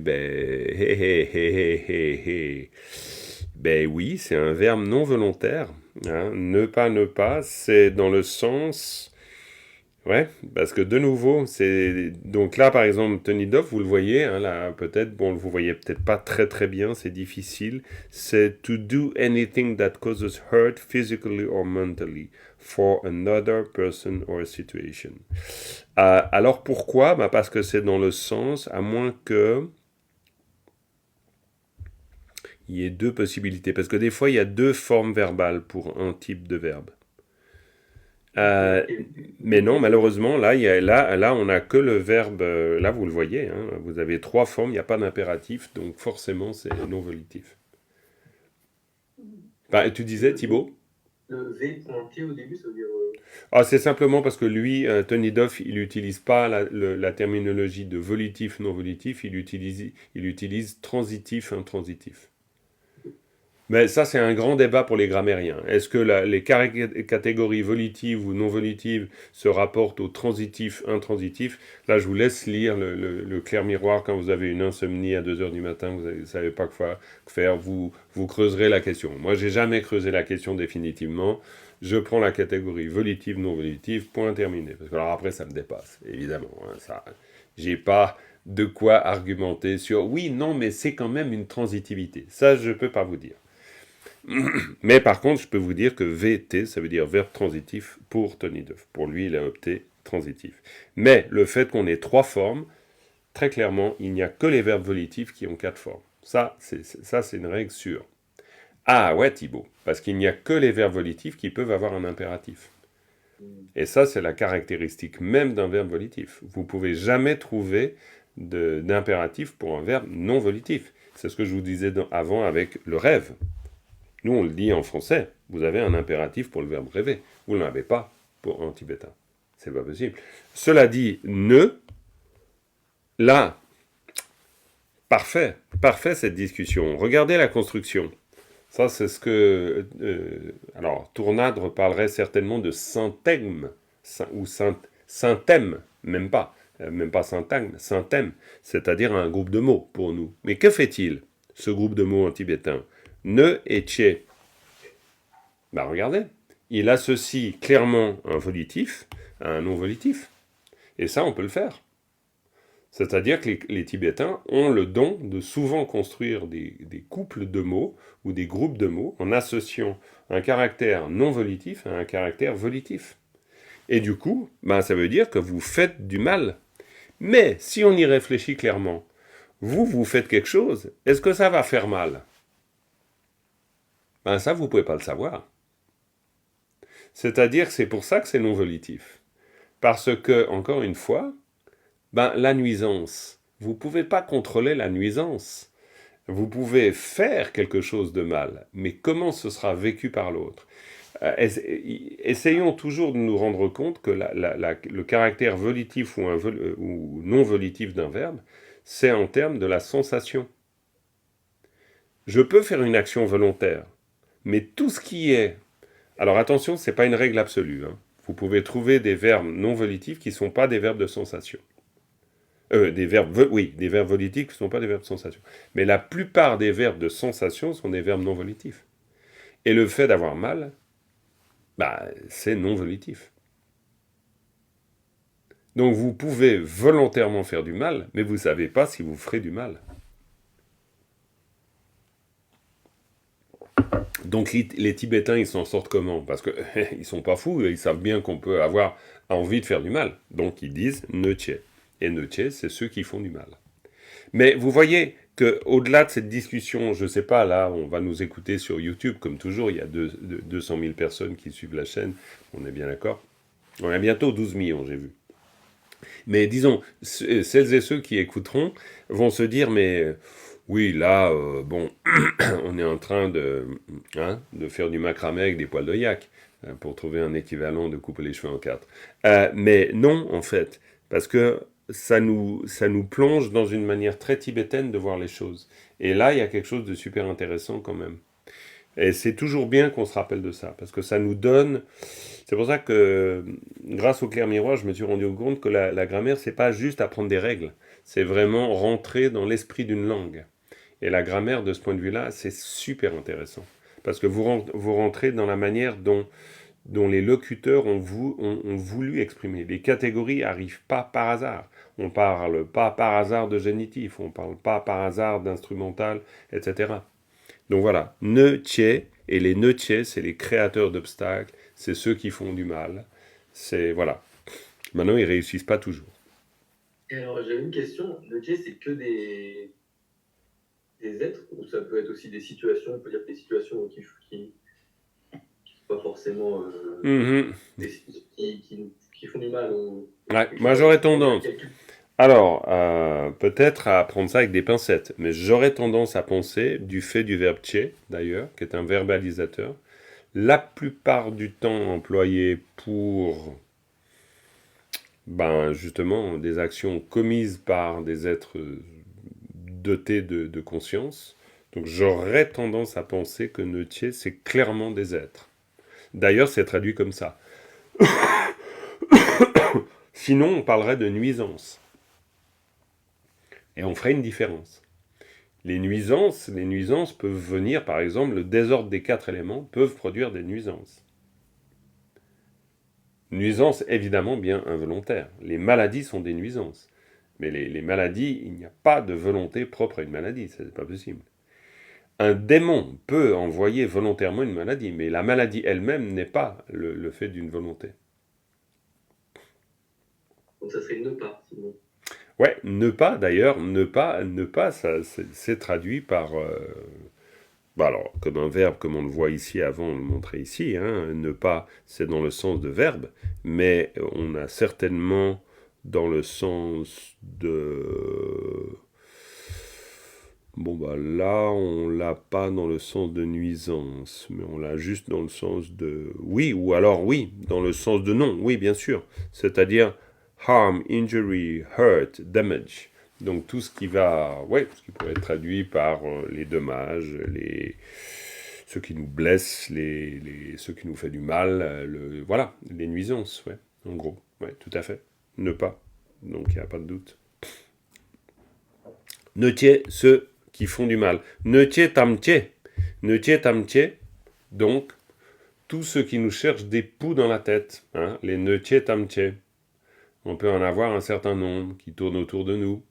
ben oui, c'est un verbe non volontaire. Hein. Ne pas, c'est dans le sens... Ouais, parce que de nouveau, c'est... Donc là, par exemple, Tonidov, vous le voyez, hein, là, peut-être, bon, vous voyez peut-être pas très très bien, c'est difficile. C'est « to do anything that causes hurt physically or mentally for another person or situation ». Alors pourquoi? Parce que c'est dans le sens, à moins que... il y ait deux possibilités, parce que des fois, il y a deux formes verbales pour un type de verbe. Mais non, malheureusement, là, on n'a que le verbe, là, vous le voyez, hein, vous avez trois formes, il n'y a pas d'impératif, donc forcément, c'est non volitif. Tu disais, Thibaut? Le V pointé au début, ça veut dire... c'est simplement parce que lui, Tonidov, il n'utilise pas la terminologie de volitif, non volitif, il utilise transitif, intransitif. Mais ça, c'est un grand débat pour les grammairiens. Est-ce que les catégories volitives ou non volitives se rapportent au transitif, intransitif? Là, je vous laisse lire le clair miroir quand vous avez une insomnie à 2h du matin, vous ne savez pas quoi faire, vous creuserez la question. Moi, j'ai jamais creusé la question définitivement. Je prends la catégorie volitive, non volitive, point terminé. Parce que alors après, ça me dépasse, évidemment. Hein, ça, j'ai pas de quoi argumenter sur oui, non, mais c'est quand même une transitivité. Ça, je peux pas vous dire. Mais par contre, je peux vous dire que VT, ça veut dire verbe transitif pour Tonidov. Pour lui, il a opté transitif. Mais le fait qu'on ait trois formes, très clairement, il n'y a que les verbes volitifs qui ont 4 formes. Ça, c'est une règle sûre. Ah ouais, Thibaut, parce qu'il n'y a que les verbes volitifs qui peuvent avoir un impératif. Et ça, c'est la caractéristique même d'un verbe volitif. Vous ne pouvez jamais trouver d'impératif pour un verbe non volitif. C'est ce que je vous disais avant avec le rêve. Nous, on le dit en français. Vous avez un impératif pour le verbe rêver. Vous ne l'avez pas en tibétain. C'est pas possible. Cela dit, ne, là, Parfait, parfait cette discussion. Regardez la construction. Ça, c'est ce que... alors, Tournadre parlerait certainement de synthème, ou synthème, même pas syntagme, synthème, c'est-à-dire un groupe de mots pour nous. Mais que fait-il, ce groupe de mots en tibétain? Ne et tché. Ben regardez, il associe clairement un volitif à un non-volitif. Et ça, on peut le faire. C'est-à-dire que les Tibétains ont le don de souvent construire des couples de mots ou des groupes de mots en associant un caractère non-volitif à un caractère volitif. Et du coup, ben, ça veut dire que vous faites du mal. Mais si on y réfléchit clairement, vous faites quelque chose, est-ce que ça va faire mal? Ben ça, vous ne pouvez pas le savoir. C'est-à-dire que c'est pour ça que c'est non-volitif. Parce que, encore une fois, ben, la nuisance, vous ne pouvez pas contrôler la nuisance. Vous pouvez faire quelque chose de mal, mais comment ce sera vécu par l'autre? Essayons toujours de nous rendre compte que le caractère volitif ou non volitif d'un verbe, c'est en termes de la sensation. Je peux faire une action volontaire, mais tout ce qui est... Alors attention, ce n'est pas une règle absolue. Hein. Vous pouvez trouver des verbes non volitifs qui ne sont pas des verbes de sensation. Des verbes volitifs qui ne sont pas des verbes de sensation. Mais la plupart des verbes de sensation sont des verbes non volitifs. Et le fait d'avoir mal, bah, c'est non volitif. Donc vous pouvez volontairement faire du mal, mais vous ne savez pas si vous ferez du mal. Donc les Tibétains, ils s'en sortent comment? Parce qu'ils ne sont pas fous, ils savent bien qu'on peut avoir envie de faire du mal. Donc ils disent « ne tché ». Et ne tché, c'est ceux qui font du mal. Mais vous voyez qu'au-delà de cette discussion, je ne sais pas, là, on va nous écouter sur YouTube, comme toujours, il y a 200 000 personnes qui suivent la chaîne, on est bien d'accord. On a bientôt 12 millions, j'ai vu. Mais disons, celles et ceux qui écouteront vont se dire, mais oui, là, bon, on est en train de faire du macramé avec des poils de yak, pour trouver un équivalent de couper les cheveux en quatre. Mais non, en fait, parce que ça nous plonge dans une manière très tibétaine de voir les choses. Et là, il y a quelque chose de super intéressant quand même. Et c'est toujours bien qu'on se rappelle de ça, parce que ça nous donne... C'est pour ça que, grâce au clair miroir, je me suis rendu compte que la grammaire, c'est pas juste apprendre des règles, c'est vraiment rentrer dans l'esprit d'une langue. Et la grammaire, de ce point de vue-là, c'est super intéressant. Parce que vous rentrez dans la manière dont les locuteurs ont voulu exprimer. Les catégories n'arrivent pas par hasard. On ne parle pas par hasard de génitif, on ne parle pas par hasard d'instrumental, etc. Donc voilà, ne tché, et les ne tché, c'est les créateurs d'obstacles, c'est ceux qui font du mal. C'est, voilà. Maintenant, ils ne réussissent pas toujours. Et alors, j'avais une question. Ne tché, c'est que des êtres, ou ça peut être aussi des situations, on peut dire des situations qui pas forcément qui font du mal. Ouais, moi j'aurais tendance. Alors, peut-être à prendre ça avec des pincettes, mais j'aurais tendance à penser, du fait du verbe tché, d'ailleurs, qui est un verbalisateur, la plupart du temps employé pour, justement, des actions commises par des êtres dotés de conscience. Donc j'aurais tendance à penser que ne tché, c'est clairement des êtres. D'ailleurs, c'est traduit comme ça. Sinon, on parlerait de nuisance. Et on ferait une différence. Les nuisances peuvent venir, par exemple, le désordre des 4 éléments peuvent produire des nuisances. Nuisances, évidemment, bien involontaires. Les maladies sont des nuisances. Mais les maladies, il n'y a pas de volonté propre à une maladie, ce n'est pas possible. Un démon peut envoyer volontairement une maladie, mais la maladie elle-même n'est pas le fait d'une volonté. Donc ça serait ne pas, sinon. Ouais, ne pas, d'ailleurs, ne pas, ça, c'est traduit par... alors, comme un verbe, comme on le voit ici avant, on le montrait ici, ne pas, c'est dans le sens de verbe, mais on a certainement dans le sens de... là, on l'a pas dans le sens de nuisance, mais on l'a juste dans le sens de oui, ou alors oui, dans le sens de non, oui, bien sûr. C'est-à-dire harm, injury, hurt, damage. Donc tout ce qui va, ouais, ce qui pourrait être traduit par les dommages, ceux qui nous blessent, ceux qui nous font du mal, voilà, les nuisances, ouais, en gros, ouais, tout à fait. Ne pas, donc il n'y a pas de doute. Ne tiens ceux qui font du mal. Ne tiens tamtier. Ne tiens tamtier, donc tous ceux qui nous cherchent des poux dans la tête, hein, les ne tiens tamtier. On peut en avoir un certain nombre qui tournent autour de nous.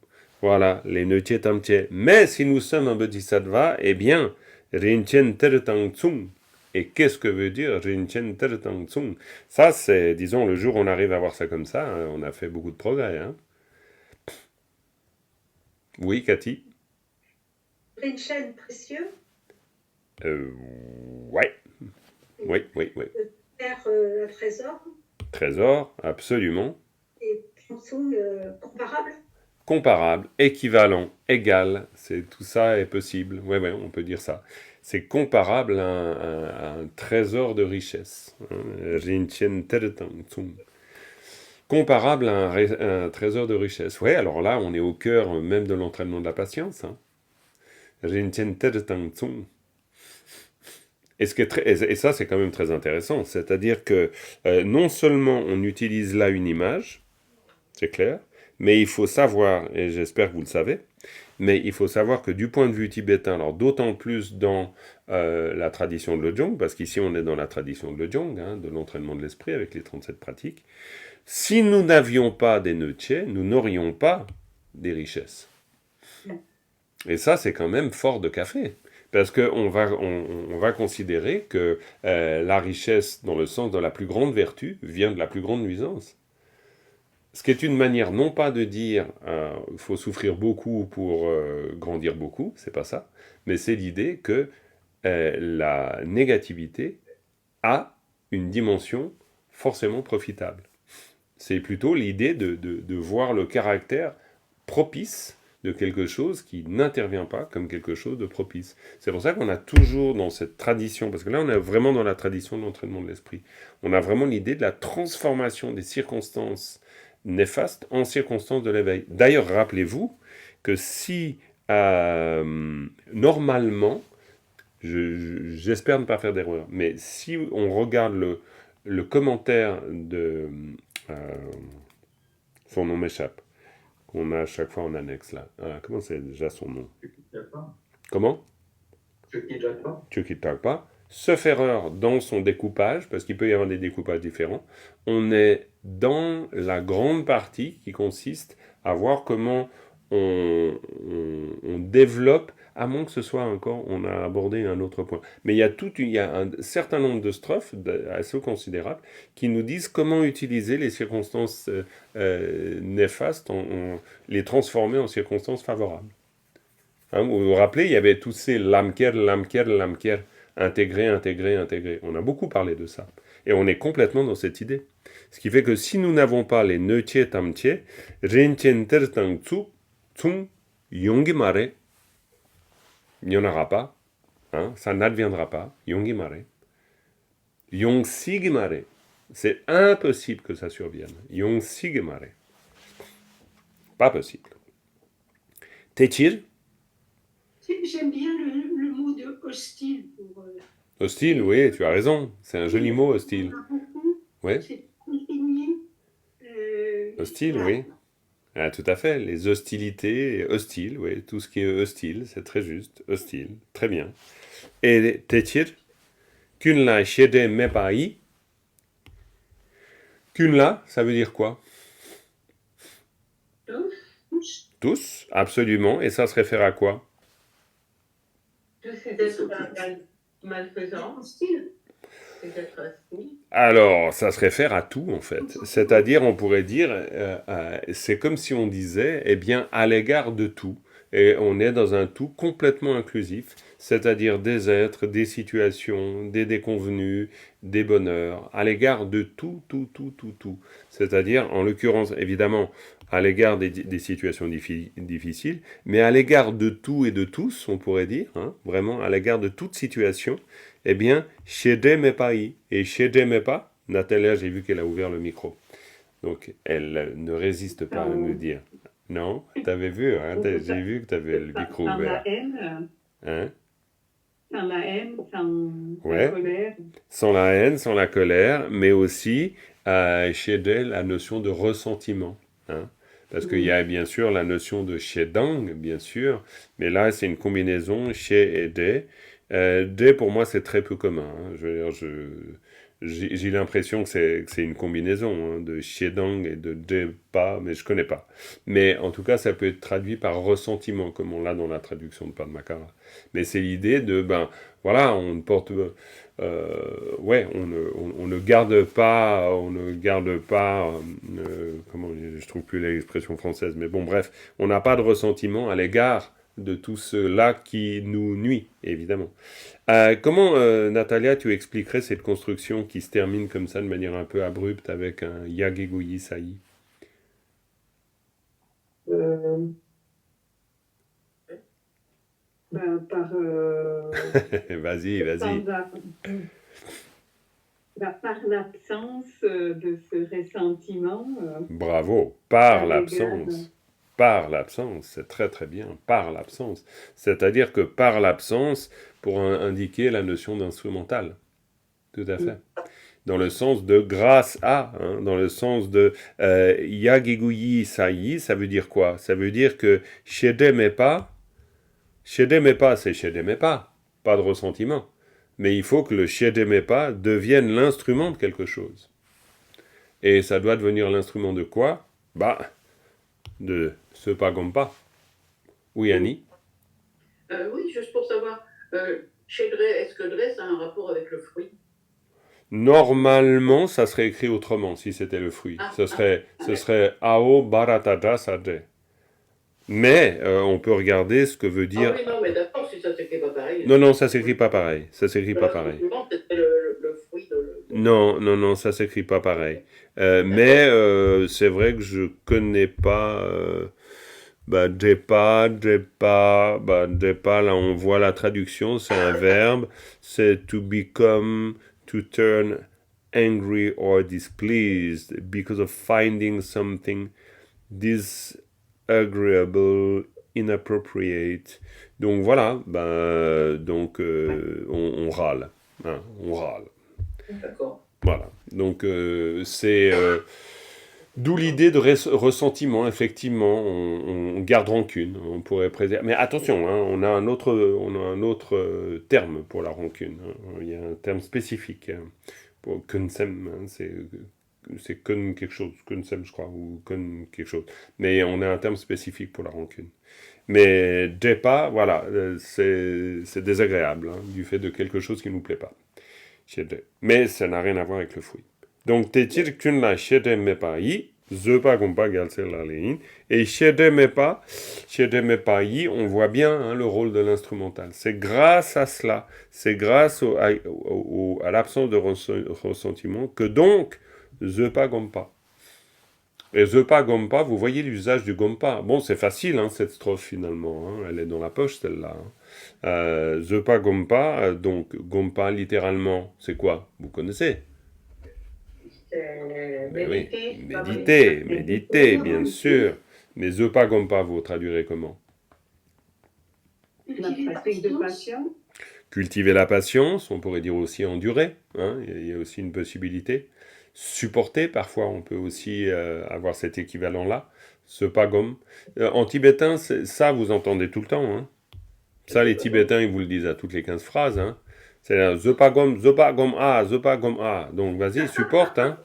Voilà, les ne tiens tamtier. Mais si nous sommes un bodhisattva, eh bien, rinchen tertang tsung. Et qu'est-ce que veut dire rinchen tertang tsung? Ça, c'est, disons, le jour où on arrive à voir ça comme ça, hein, on a fait beaucoup de progrès. Hein. Oui, Cathy? Rinchen précieux, Ouais. Oui. faire un trésor, Trésor, absolument. et Samsung comparable. Comparable, équivalent, égal, tout ça est possible. Ouais, on peut dire ça. C'est comparable à un trésor de richesse. Rinchen tertang tsung. Comparable à un trésor de richesse. Ouais, alors là, on est au cœur même de l'entraînement de la patience. Hein. Rinchen tertang tsung. Et ça, c'est quand même très intéressant. C'est-à-dire que non seulement on utilise là une image, c'est clair, mais il faut savoir, et j'espère que vous le savez, mais il faut savoir que du point de vue tibétain, alors d'autant plus dans la tradition de Lojong, parce qu'ici on est dans la tradition de Lojong, hein, de l'entraînement de l'esprit avec les 37 pratiques, si nous n'avions pas des nötche, nous n'aurions pas des richesses. Et ça, c'est quand même fort de café. Parce qu'on va considérer que la richesse, dans le sens de la plus grande vertu, vient de la plus grande nuisance. Ce qui est une manière non pas de dire il faut souffrir beaucoup pour grandir beaucoup, c'est pas ça, mais c'est l'idée que la négativité a une dimension forcément profitable. C'est plutôt l'idée de voir le caractère propice de quelque chose qui n'intervient pas comme quelque chose de propice. C'est pour ça qu'on a toujours dans cette tradition, parce que là on est vraiment dans la tradition de l'entraînement de l'esprit, on a vraiment l'idée de la transformation des circonstances néfastes en circonstances de l'éveil. D'ailleurs, rappelez-vous que si normalement, j'espère ne pas faire d'erreur, mais si on regarde le commentaire de... son nom m'échappe, qu'on a à chaque fois en annexe là. Comment c'est déjà son nom? Comment? Chukitagpa. Sauf erreur dans son découpage, parce qu'il peut y avoir des découpages différents, on est dans la grande partie qui consiste à voir comment on développe, à moins que ce soit encore, on a abordé un autre point. Mais il y a un certain nombre de strophes, assez considérables, qui nous disent comment utiliser les circonstances néfastes, les transformer en circonstances favorables. Hein, vous vous rappelez, il y avait tous ces lamker, intégrer. On a beaucoup parlé de ça. Et on est complètement dans cette idée. Ce qui fait que si nous n'avons pas les neutie tamtie, rinchen tertang tsung yongi mare, il n'y en aura pas. Hein, ça n'adviendra pas. Yongi mare. Yong sig mare. C'est impossible que ça survienne. Yong sig mare. Pas possible. Techir. J'aime bien le mot de hostile. Hostile, oui, tu as raison. C'est un joli mot, hostile. Oui. C'est défini. Hostile, oui. Ah, tout à fait. Les hostilités, hostiles, oui. Tout ce qui est hostile, c'est très juste. Hostile, très bien. Et Techir, Kunla shede mepai. Kunla, ça veut dire quoi? Tous, absolument. Et ça se réfère à quoi? Tous ces êtres malfaisants. Alors, ça se réfère à tout, en fait. C'est-à-dire, on pourrait dire, c'est comme si on disait, eh bien, à l'égard de tout. Et on est dans un tout complètement inclusif, c'est-à-dire des êtres, des situations, des déconvenus, des bonheurs, à l'égard de tout. C'est-à-dire, en l'occurrence, évidemment, à l'égard des situations difficiles, mais à l'égard de tout et de tous, on pourrait dire, hein, vraiment, à l'égard de toute situation, eh bien, shede mepai. Et shede mepa, Natalia, j'ai vu qu'elle a ouvert le micro. Donc, elle ne résiste pas à nous dire. Non, t'avais vu, hein, Donc, j'ai vu que t'avais le micro sans ouvert. la haine, Hein? sans la haine, sans la Ouais. colère. Sans la haine, sans la colère, mais aussi chez Dé la notion de ressentiment. Hein? Parce qu'il y a bien sûr la notion de Shedang, bien sûr, mais là c'est une combinaison chez et Dé. Dé pour moi c'est très peu commun. Hein. Je veux dire, j'ai l'impression que c'est une combinaison hein, de Shedang et de Dé pas, mais je connais pas. Mais en tout cas ça peut être traduit par ressentiment, comme on l'a dans la traduction de Padmakara. Mais c'est l'idée de, ben voilà, on ne porte. Ouais, on ne garde pas, comment je trouve plus l'expression française, mais bon, bref, on n'a pas de ressentiment à l'égard de tout cela qui nous nuit, évidemment. Comment, Natalia, tu expliquerais cette construction qui se termine comme ça de manière un peu abrupte avec un Yagegoyi Sai? Vas-y, vas-y. Par l'absence de ce ressentiment. Bravo, par l'absence. Par l'absence, c'est très très bien, par l'absence. C'est-à-dire que par l'absence, pour indiquer la notion d'instrumental. Tout à fait. Dans le sens de grâce à, hein, dans le sens de Yagiguyi Sai, ça veut dire quoi? Ça veut dire que Shede Mepa, c'est Shede Mepa, pas de ressentiment. Mais il faut que le Shede Mepa devienne l'instrument de quelque chose. Et ça doit devenir l'instrument de quoi? Bah, de ce Pagompa. Oui, Annie? Oui, juste pour savoir, chez Dre, est-ce que Dre, ça a un rapport avec le fruit? Normalement, ça serait écrit autrement si c'était le fruit. Ce serait Ao Bharataja Sade. Mais on peut regarder ce que veut dire. Ah oui, non, mais d'accord, si ça s'écrit pas pareil. Non, ça s'écrit pas pareil. Ça s'écrit pas pareil. C'était le fruit de... Non, ça s'écrit pas pareil. Mais c'est vrai que je connais pas. Depa, là on voit la traduction, c'est un verbe, c'est to become, to turn angry or displeased because of finding something disagreeable, inappropriate. Donc voilà, on râle, hein, on râle. D'accord. Voilà, donc c'est... D'où l'idée de ressentiment, effectivement, on garde rancune, on pourrait préserver. Mais attention, hein, on a un autre terme pour la rancune. Hein. Il y a un terme spécifique hein, pour kunsem, hein, c'est kun quelque chose, kunsem je crois, ou kun quelque chose. Mais on a un terme spécifique pour la rancune. Mais depa, voilà, c'est désagréable, hein, du fait de quelque chose qui ne nous plaît pas. Mais ça n'a rien à voir avec le fruit. Donc, tetir kun la shede mepa yi, zepa gompa galser la lein, et shede mepa yi, on voit bien hein, le rôle de l'instrumental. C'est grâce à cela, c'est grâce à l'absence de ressentiment que donc, zepa gompa. Et zepa gompa, vous voyez l'usage du gompa. Bon, c'est facile, hein, cette strophe finalement, hein, elle est dans la poche celle-là. Hein. Zepa gompa, donc gompa littéralement, c'est quoi? Vous connaissez? Méditer, bien sûr. Mais Zepa Gompa, vous traduirez comment? La pratique de patience. Cultiver la patience, on pourrait dire aussi endurer, hein, il y a aussi une possibilité. Supporter, parfois on peut aussi avoir cet équivalent-là. Zepa Gom. En tibétain, ça vous entendez tout le temps. Hein. Ça, les Tibétains, ils vous le disent à toutes les 15 phrases. Hein. C'est Zepa Gom A, Zepa Gom A. Donc vas-y, supporte, hein.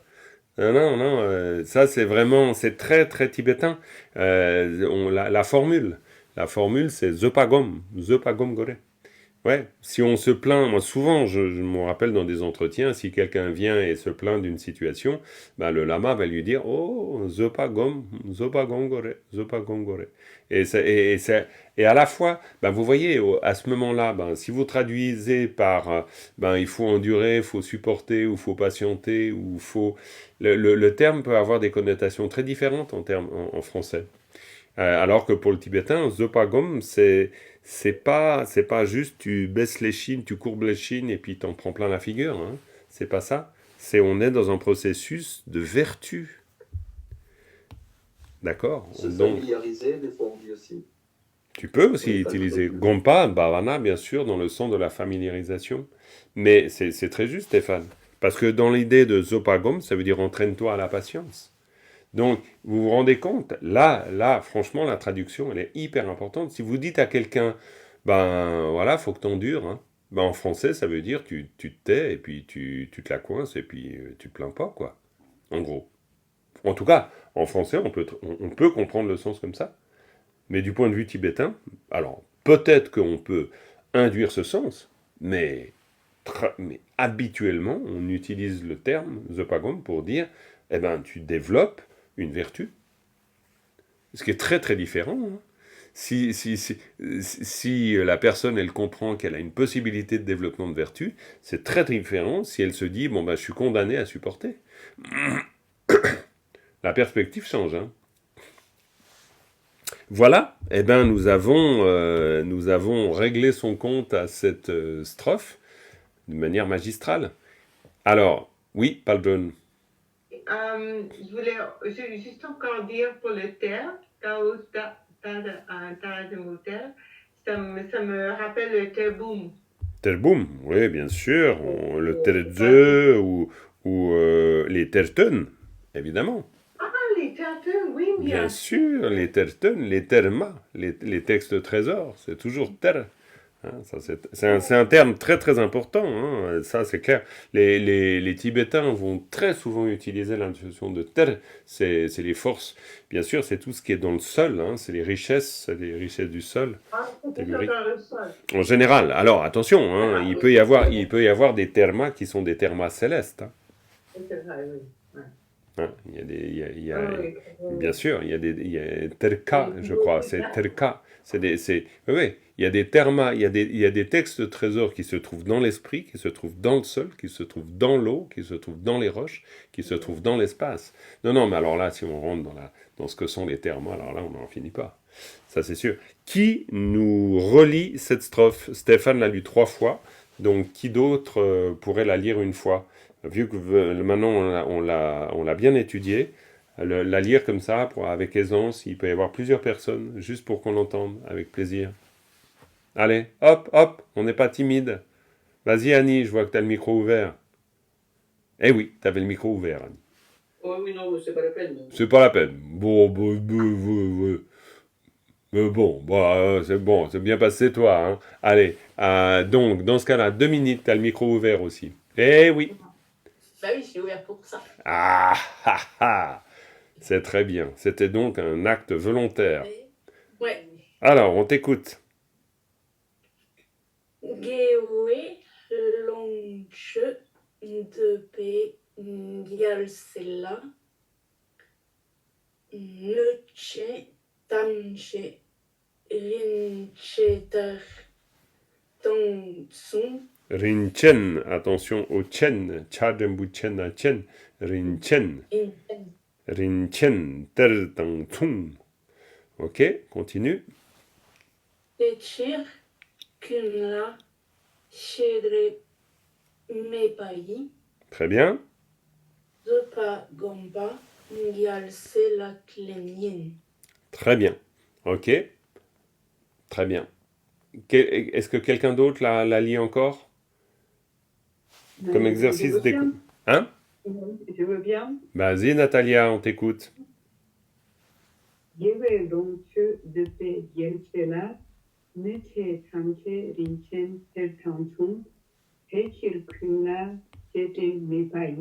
Non, ça c'est vraiment, c'est très très tibétain. La formule, c'est Zepa Gom Gore. Ouais, si on se plaint, moi souvent, je me rappelle dans des entretiens, si quelqu'un vient et se plaint d'une situation, ben, le lama va lui dire, oh, Zepa Gom Gore. Et à la fois, ben, vous voyez, à ce moment-là, ben, si vous traduisez par, ben, il faut endurer, il faut supporter, ou il faut patienter, ou il faut... Le terme peut avoir des connotations très différentes en français. Alors que pour le tibétain, Zepa Gom, c'est pas juste tu baisses les chines, tu courbes les chines et puis t'en prends plein la figure. Hein. C'est pas ça. On est dans un processus de vertu. D'accord? Se Donc, familiariser, des fois on dit aussi. tu peux aussi Oui, utiliser Gompa, Bhavana, bien sûr, dans le sens de la familiarisation. Mais c'est très juste, Stéphane. Parce que dans l'idée de Zopagom, ça veut dire entraîne-toi à la patience. Donc, vous vous rendez compte, là, franchement, la traduction, elle est hyper importante. Si vous dites à quelqu'un, ben voilà, faut que t'endures, hein. Ben, en français, ça veut dire tu te tais et puis tu te la coinces et puis tu te plains pas, quoi. En gros. En tout cas, en français, on peut comprendre le sens comme ça. Mais du point de vue tibétain, alors peut-être qu'on peut induire ce sens, mais habituellement, on utilise le terme Zopagom pour dire, eh ben, tu développes une vertu. Ce qui est très très différent. Hein. Si la personne, elle comprend qu'elle a une possibilité de développement de vertu, c'est très différent si elle se dit, bon, ben, je suis condamné à supporter. La perspective change. Hein. Voilà, eh ben, nous avons réglé son compte à cette strophe de manière magistrale. Alors, oui, Paldon. Je voulais juste encore dire pour le terre, Taos, Tarademoter, ça me rappelle le terboum. Terboum, oui, bien sûr. Le Terze ou les Terten, évidemment. Ah, les terteux, oui, Bien sûr, les Terten, les Terma, les textes trésors, c'est toujours Ter. Hein, c'est un terme très très important, hein, ça c'est clair. Les Tibétains vont très souvent utiliser la notion de Ter, c'est les forces. Bien sûr, c'est tout ce qui est dans le sol, hein, c'est les richesses du sol. Ah, c'était telluriques. dans le sol. En général, alors attention, hein, il peut y avoir des termas qui sont des termas célestes. Hein. C'est vrai, oui. Ouais. Hein, il y a, Ah, oui. bien sûr, il y a terka, je crois, c'est terka. Oui, il y a des termas, il y a des textes trésors qui se trouvent dans l'esprit, qui se trouvent dans le sol, qui se trouvent dans l'eau, qui se trouvent dans les roches, qui se trouvent dans l'espace. Non, mais alors là, si on rentre dans ce que sont les termas, alors là, on n'en finit pas. Ça, c'est sûr. Qui nous relit cette strophe? Stéphane l'a lu 3 fois, donc qui d'autre pourrait la lire une fois? Vu que maintenant on l'a bien étudié, la lire comme ça, avec aisance, il peut y avoir plusieurs personnes, juste pour qu'on l'entende, avec plaisir. Allez, hop, on n'est pas timide. Vas-y Annie, je vois que tu as le micro ouvert. Eh oui, tu avais le micro ouvert, Annie. Oh oui, non, mais c'est pas la peine. C'est pas la peine. Bon, c'est bon, c'est bien passé toi. Hein. Allez, donc dans ce cas-là, 2 minutes, tu as le micro ouvert aussi. Eh oui. Bah oui, je suis ouvert pour ça. Ah. C'est très bien. C'était donc un acte volontaire. Ouais. Alors, on t'écoute. Gewe lonche de gyalsela neche tamche rinchetar tongsun Rinchen, attention au chen. Chadembu chen a chen. Rinchen. inten Rinchen, ter tang tsung. Ok, continue. techir kunla chedre mepai Très bien. zopa gomba gyalsela klenyin. Très bien. Ok. Très bien. Est-ce que quelqu'un d'autre la lit encore? Comme exercice d'écoute. Hein? Je veux bien. Vas-y, Natalia, on t'écoute. Gewe longchu depe yelsela neche tamche rinchen tertansung hechir kunla chete mepai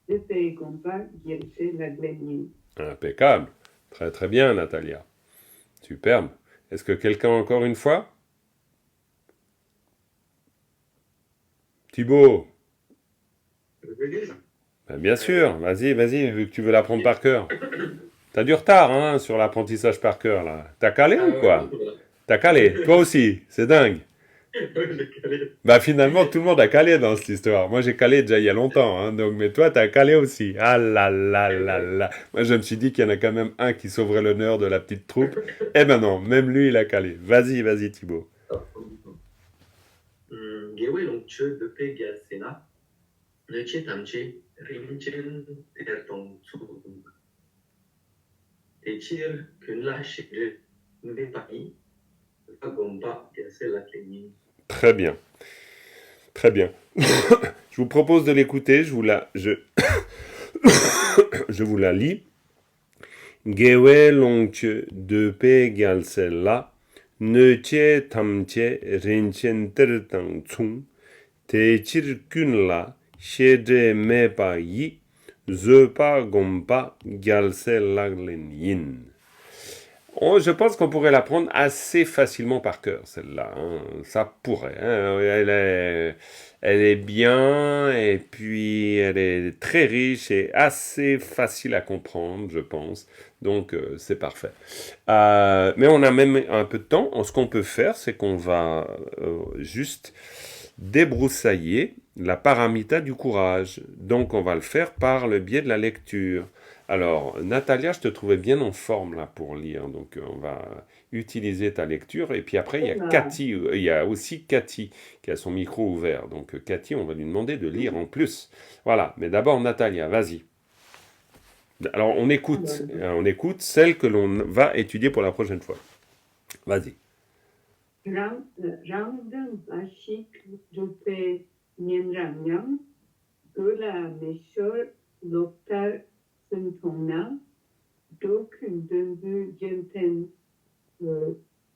depe gompa yelse la glenyin. Impeccable. Très très bien, Natalia. Superbe. Est-ce que quelqu'un encore une fois? Thibaut? Ben, bien sûr, vas-y, vu que tu veux l'apprendre par cœur. T'as du retard, hein, sur l'apprentissage par cœur, là. T'as calé ou quoi? T'as calé, toi aussi, c'est dingue. Bah finalement, tout le monde a calé dans cette histoire. Moi, j'ai calé déjà il y a longtemps, hein, donc, mais toi, t'as calé aussi. Ah là là là là. Moi, je me suis dit qu'il y en a quand même un qui sauverait l'honneur de la petite troupe. Eh ben non, même lui, il a calé. Vas-y, Thibaut. Gewe lonche de Pegasena, neche tamche rinchen tertong tsung. Techir kunla shidre mepai gomba yase la clénie. Très bien. Très bien. Je vous propose de l'écouter, je vous la lis. Gewe longche de pe gyalsella, neche tamche rinchen tertang tsung, te chirkunla, shede mepa yi, zepa gompa gyalsella yin. Oh, je pense qu'on pourrait l'apprendre assez facilement par cœur, celle-là. Hein. Ça pourrait. Hein. Elle est bien, et puis elle est très riche et assez facile à comprendre, je pense. Donc, c'est parfait. Mais on a même un peu de temps. Ce qu'on peut faire, c'est qu'on va juste débroussailler la paramita du courage. Donc, on va le faire par le biais de la lecture. Alors, Natalia, je te trouvais bien en forme là pour lire, donc on va utiliser ta lecture. Et puis après, il y a aussi Cathy qui a son micro ouvert. Donc Cathy, on va lui demander de lire en plus. Voilà, mais d'abord Natalia, vas-y. Alors on écoute celle que l'on va étudier pour la prochaine fois. Vas-y. Rangdan bashik dupe nyenramyam, gola meshor loktar Sentona, dokun döndü genten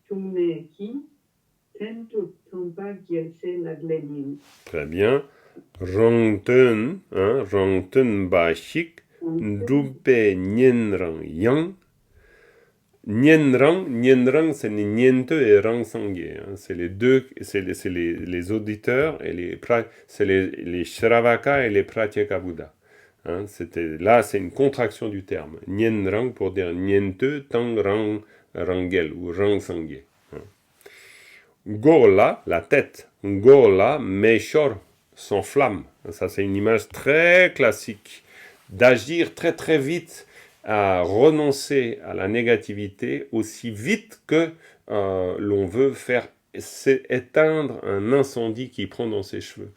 tumneki, tentu tomba gelse laglenin. Très bien. Rongten, rongten bashik, dupe nyenrang yang. Nienrang, c'est niente et rang sangué. Hein. C'est les deux, c'est les auditeurs et c'est les Shravaka et les Pratyeka Buddha. Hein, là, c'est une contraction du terme. Nienrang pour dire niente, tang rang rangel ou rang sangué. Hein. Gola, la tête. Gola, meshor, sans flamme. Ça, c'est une image très classique. D'agir très très vite à renoncer à la négativité aussi vite que l'on veut faire éteindre un incendie qui prend dans ses cheveux.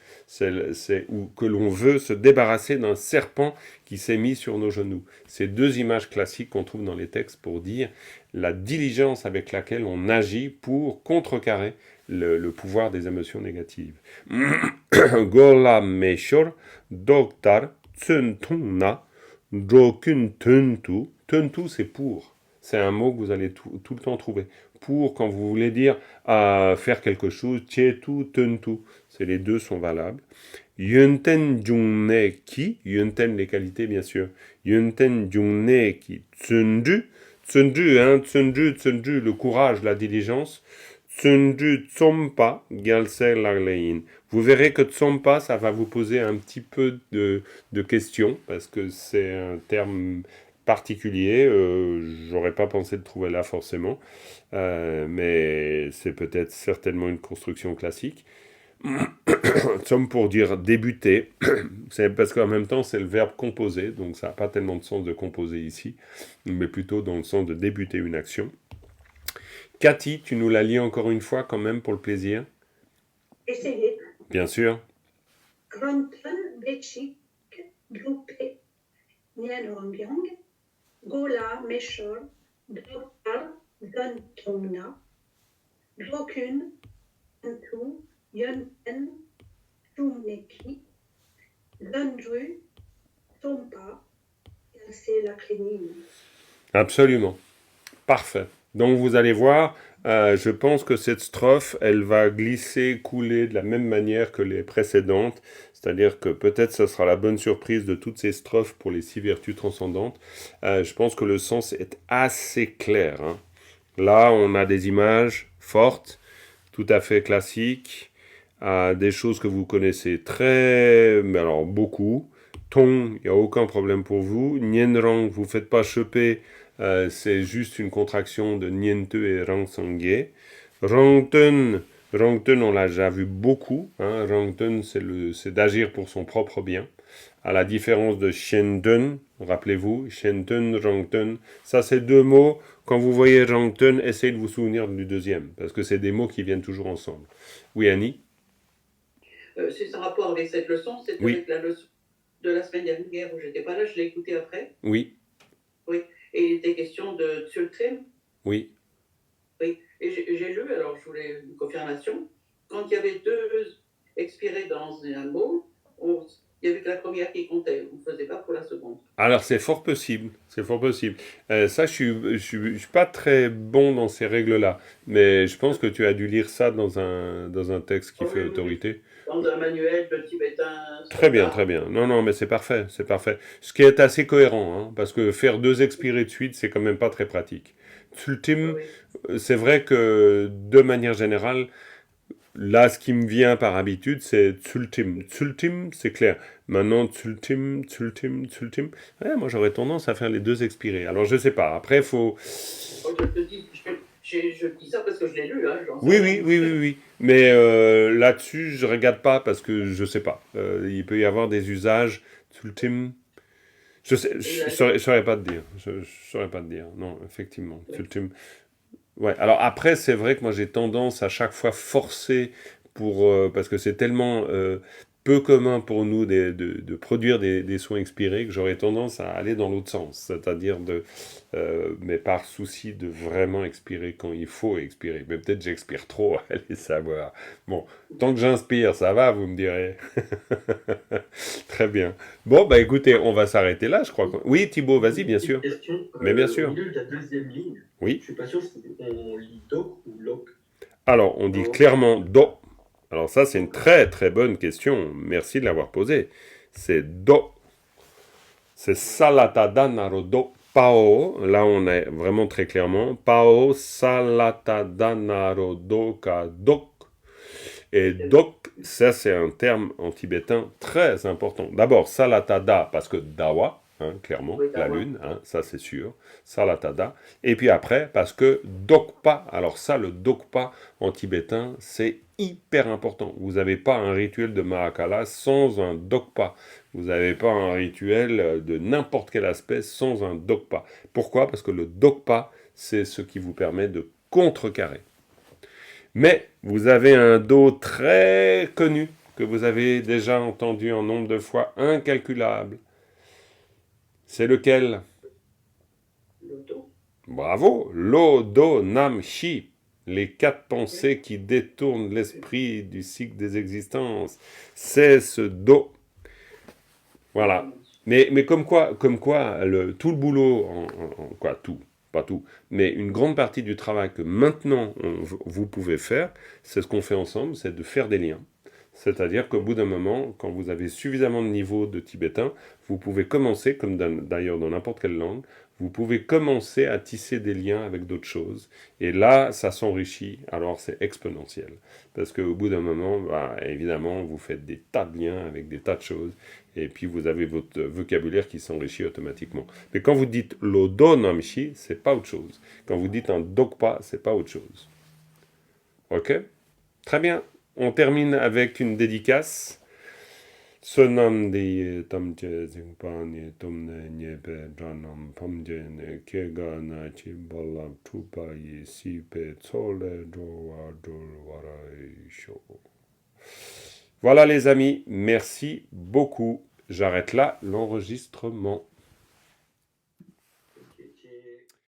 Ou que l'on veut se débarrasser d'un serpent qui s'est mis sur nos genoux. Ces deux images classiques qu'on trouve dans les textes pour dire la diligence avec laquelle on agit pour contrecarrer le pouvoir des émotions négatives. Gola meshor doktar tsuntungna Drokun tentu. Tentu, c'est pour. C'est un mot que vous allez tout le temps trouver. Pour, quand vous voulez dire faire quelque chose, tietu, tentu. Les deux sont valables. Yunten jungne ki. Yunten, les qualités, bien sûr. Yunten jungne ki. Tsundu. Tsundu, tsundu, le courage, la diligence. Tsundu tsompa, gyalse laglein. Vous verrez que tsompa, ça va vous poser un petit peu de questions, parce que c'est un terme particulier. J'aurais pas pensé le trouver là forcément, mais c'est peut-être certainement une construction classique. Tsom pour dire débuter, c'est parce qu'en même temps c'est le verbe composer, donc ça n'a pas tellement de sens de composer ici, mais plutôt dans le sens de débuter une action. Cathy, tu nous la lis encore une fois quand même pour le plaisir? Essayez. Bien sûr. Grantan Bechik Drupe Nyanrongyang Gola Meshor Dokar Gantongna Drokun Antu Yunten Tumneki Gandru Tompa c'est la clénine. Absolument. Parfait. Donc vous allez voir, je pense que cette strophe, elle va glisser, couler de la même manière que les précédentes. C'est-à-dire que peut-être ce sera la bonne surprise de toutes ces strophes pour les 6 vertus transcendantes. Je pense que le sens est assez clair. Hein. Là, on a des images fortes, tout à fait classiques, des choses que vous connaissez mais alors beaucoup. Tong, il n'y a aucun problème pour vous. Nienrang, vous ne faites pas choper. C'est juste une contraction de niente et rang sangué. Rangten, on l'a déjà vu beaucoup. Hein. Rangten, c'est d'agir pour son propre bien. À la différence de Shenten, rappelez-vous, Shenten, Rangten. Ça, c'est deux mots. Quand vous voyez Rangten, essayez de vous souvenir du deuxième, parce que c'est des mots qui viennent toujours ensemble. Oui, Annie? C'est en rapport avec cette leçon, c'est avec la leçon de la semaine dernière où j'étais pas là, je l'ai écoutée après. Oui. Oui. et il était question de Tsultrim. Oui. Oui, et j'ai lu, alors je voulais une confirmation, quand il y avait deux expirés dans un mot, il n'y avait que la première qui comptait, on ne faisait pas pour la seconde. Alors c'est fort possible, c'est fort possible. Ça, je suis pas très bon dans ces règles-là, mais je pense que tu as dû lire ça dans un texte qui Oh, fait oui, oui, autorité. dans un manuel de tibétain. Très bien, très bien. Non, non, mais c'est parfait, c'est parfait. Ce qui est assez cohérent, hein, parce que faire deux expirés de suite, c'est quand même pas très pratique. Tsultim, Oui, c'est vrai que de manière générale, là, ce qui me vient par habitude, c'est Tsultim. Tsultim, c'est clair. Maintenant, Tsultim, Tsultim, Tsultim. Ouais, moi, j'aurais tendance à faire les deux expirés. Alors, je sais pas. Après, il faut... oh, je te dis, je dis ça parce que je l'ai lu, hein, j'en sais Oui, rien. oui, oui, oui, oui. Mais là-dessus, je regarde pas parce que je sais pas. Il peut y avoir des usages. Tsultim... Je saurais pas te dire. Je saurais pas te dire. Non, effectivement. Oui. Tsultim... Ouais, alors après, c'est vrai que moi j'ai tendance à chaque fois forcer parce que c'est tellement peu commun pour nous de produire des soins expirés que j'aurais tendance à aller dans l'autre sens, c'est-à-dire mais par souci de vraiment expirer quand il faut expirer. Mais peut-être j'expire trop, allez savoir. Bon, tant que j'inspire, ça va, vous me direz. Très bien. Bon, bah écoutez, on va s'arrêter là, je crois. Oui, Thibaut, vas-y, bien sûr. Question, Mais bien sûr. au milieu de la deuxième ligne, Oui. je suis pas sûr si on lit doc ou loc. Alors, on dit clairement do. Alors ça, c'est une très très bonne question. Merci de l'avoir posée. C'est do. C'est salatada naro do. Pao, là on est vraiment très clairement. Pao salatada naro do ka dok. Et dok, ça c'est un terme en tibétain très important. D'abord, salatada, parce que dawa, hein, clairement, Oui, la dawa. lune, hein, ça c'est sûr, salatada. Et puis après, parce que dokpa, alors ça, le dokpa en tibétain, c'est hyper important. Vous n'avez pas un rituel de Mahakala sans un dokpa. Vous n'avez pas un rituel de n'importe quel aspect sans un dokpa. Pourquoi? Parce que le dokpa, c'est ce qui vous permet de contrecarrer. Mais vous avez un do très connu que vous avez déjà entendu en nombre de fois incalculable. C'est lequel? Le do. Bravo! Lo, do, nam, chi. Les quatre pensées qui détournent l'esprit du cycle des existences. C'est ce do. Voilà. Mais comme quoi tout le boulot, tout, pas tout, mais une grande partie du travail que maintenant vous pouvez faire, c'est ce qu'on fait ensemble, c'est de faire des liens. C'est-à-dire qu'au bout d'un moment, quand vous avez suffisamment de niveau de tibétain, vous pouvez commencer, comme d'ailleurs dans n'importe quelle langue, vous pouvez commencer à tisser des liens avec d'autres choses. Et là, ça s'enrichit, alors c'est exponentiel. Parce qu'au bout d'un moment, bah, évidemment, vous faites des tas de liens avec des tas de choses. Et puis vous avez votre vocabulaire qui s'enrichit automatiquement. Mais quand vous dites l'odo namshi, c'est pas autre chose. Quand vous dites un dokpa, c'est pas autre chose. Ok? Très bien. On termine avec une dédicace. Sonam de tamje zingpani tumne nyebe dranam pamje ne kegana chibala tupa yi sipe tsole dowa dolwarai sho. Voilà les amis, merci beaucoup. J'arrête là l'enregistrement.